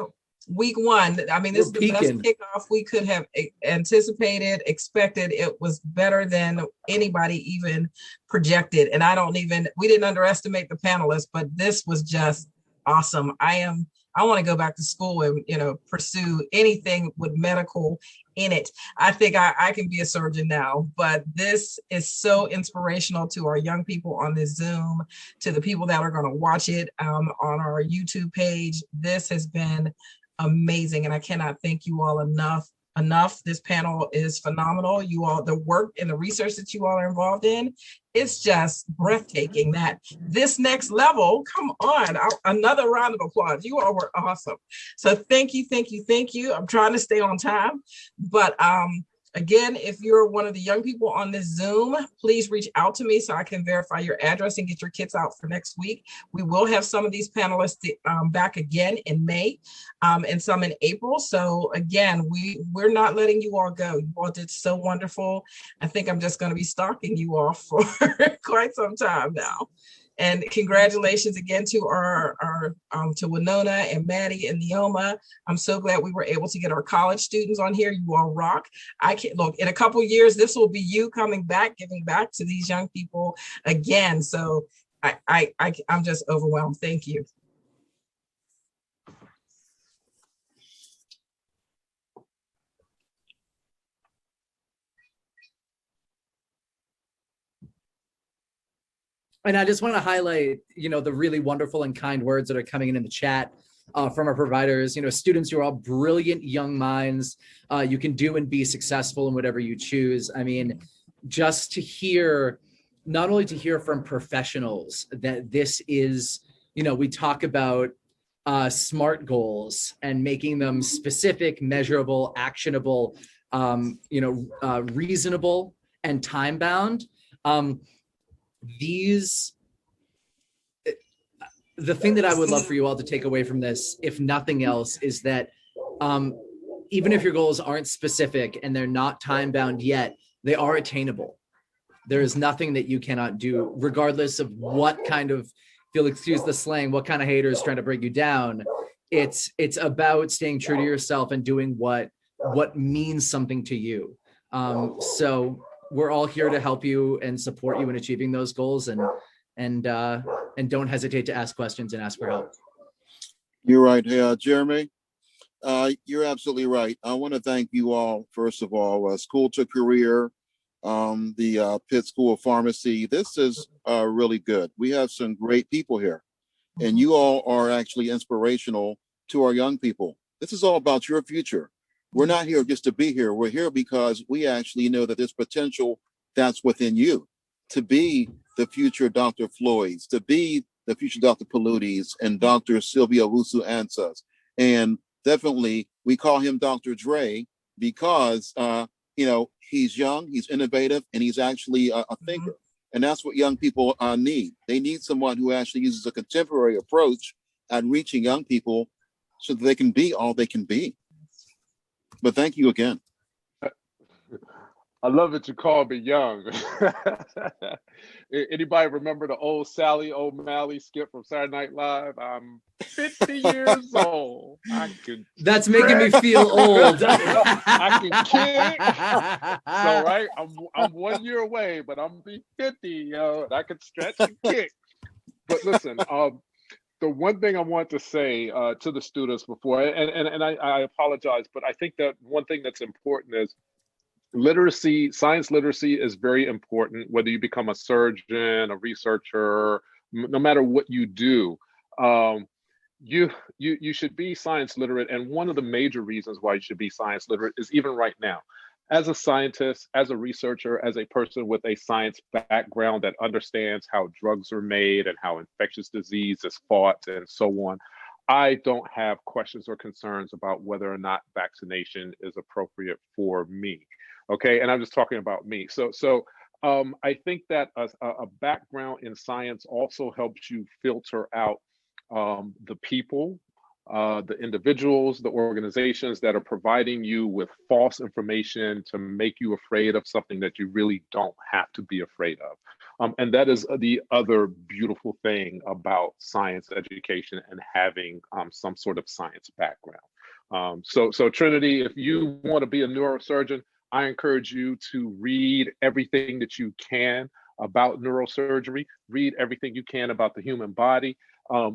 Week one, I mean, this is the best kickoff we could have anticipated, expected. It was better than anybody even projected. And we didn't underestimate the panelists, but this was just awesome. I want to go back to school and, pursue anything with medical in it. I think I can be a surgeon now, but this is so inspirational to our young people on this Zoom, to the people that are going to watch it on our YouTube page. This has been amazing, and I cannot thank you all enough. This panel is phenomenal. You all, the work and the research that you all are involved in, it's just breathtaking. That this next level, come on, another round of applause. You all were awesome. So thank you, thank you, thank you. I'm trying to stay on time, but again, if you're one of the young people on this Zoom, please reach out to me so I can verify your address and get your kits out for next week. We will have some of these panelists back again in May and some in April. So again, we're not letting you all go. You all did so wonderful. I think I'm just going to be stalking you all for quite some time now. And congratulations again to to Winona and Maddie and Neoma. I'm so glad we were able to get our college students on here. You all rock. I can't look, in a couple of years, this will be you coming back, giving back to these young people again. So I'm just overwhelmed. Thank you. And I just want to highlight, the really wonderful and kind words that are coming in the chat from our providers. Students who are all brilliant young minds. You can do and be successful in whatever you choose. I mean, just to hear, not only to hear from professionals that this is, we talk about SMART goals and making them specific, measurable, actionable, reasonable and time bound. The thing that I would love for you all to take away from this, if nothing else, is that even if your goals aren't specific and they're not time bound yet, they are attainable. There is nothing that you cannot do, regardless of what kind of, if you'll excuse the slang, what kind of hater is trying to break you down. It's about staying true to yourself and doing what means something to you. So we're all here to help you and support you in achieving those goals, and don't hesitate to ask questions and ask for help. You're right. Hey, Jeremy, you're absolutely right. I want to thank you all, first of all, School to Career, the Pitt School of Pharmacy. This is really good. We have some great people here. And you all are actually inspirational to our young people. This is all about your future. We're not here just to be here. We're here because we actually know that there's potential that's within you to be the future Dr. Floyds, to be the future Dr. Palutis and Dr. Sylvia Wusu-Ansahs. And definitely we call him Dr. Dre because, he's young, he's innovative, and he's actually a thinker. And that's what young people need. They need someone who actually uses a contemporary approach at reaching young people so that they can be all they can be. But thank you again. I love that you called me young. Anybody remember the old Sally O'Malley skit from Saturday Night Live? I'm 50 years old. That's making me feel old. I can kick. So right, I'm 1 year away, but I'm be 50, and I can stretch and kick. But listen, the one thing I want to say to the students before, and I apologize, but I think that one thing that's important is literacy. Science literacy is very important, whether you become a surgeon, a researcher, no matter what you do. You should be science literate. And one of the major reasons why you should be science literate is even right now. As a scientist, as a researcher, as a person with a science background that understands how drugs are made and how infectious disease is fought and so on, I don't have questions or concerns about whether or not vaccination is appropriate for me. Okay, and I'm just talking about me. So I think that a background in science also helps you filter out the people, the individuals, the organizations that are providing you with false information to make you afraid of something that you really don't have to be afraid of. And that is the other beautiful thing about science education and having some sort of science background. So Trinity, if you want to be a neurosurgeon, I encourage you to read everything that you can about neurosurgery, read everything you can about the human body.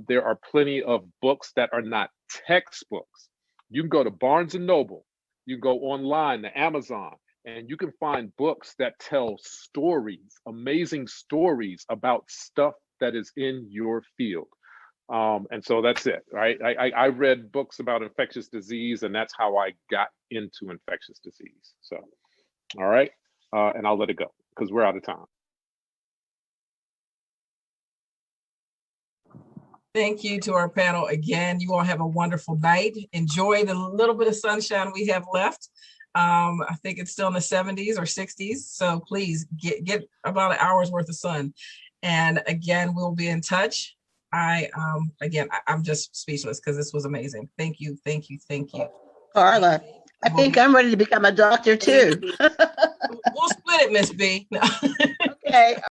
There are plenty of books that are not textbooks. You can go to Barnes and Noble, you can go online to Amazon, and you can find books that tell stories, amazing stories about stuff that is in your field. And so that's it, right? I read books about infectious disease, and that's how I got into infectious disease. So, all right, and I'll let it go because we're out of time. Thank you to our panel again. You all have a wonderful night. Enjoy the little bit of sunshine we have left. I think it's still in the 70s or 60s. So please get about an hour's worth of sun. And again, we'll be in touch. I'm just speechless because this was amazing. Thank you. Carla, I think I'm ready to become a doctor too. We'll split it, Miss B. Okay.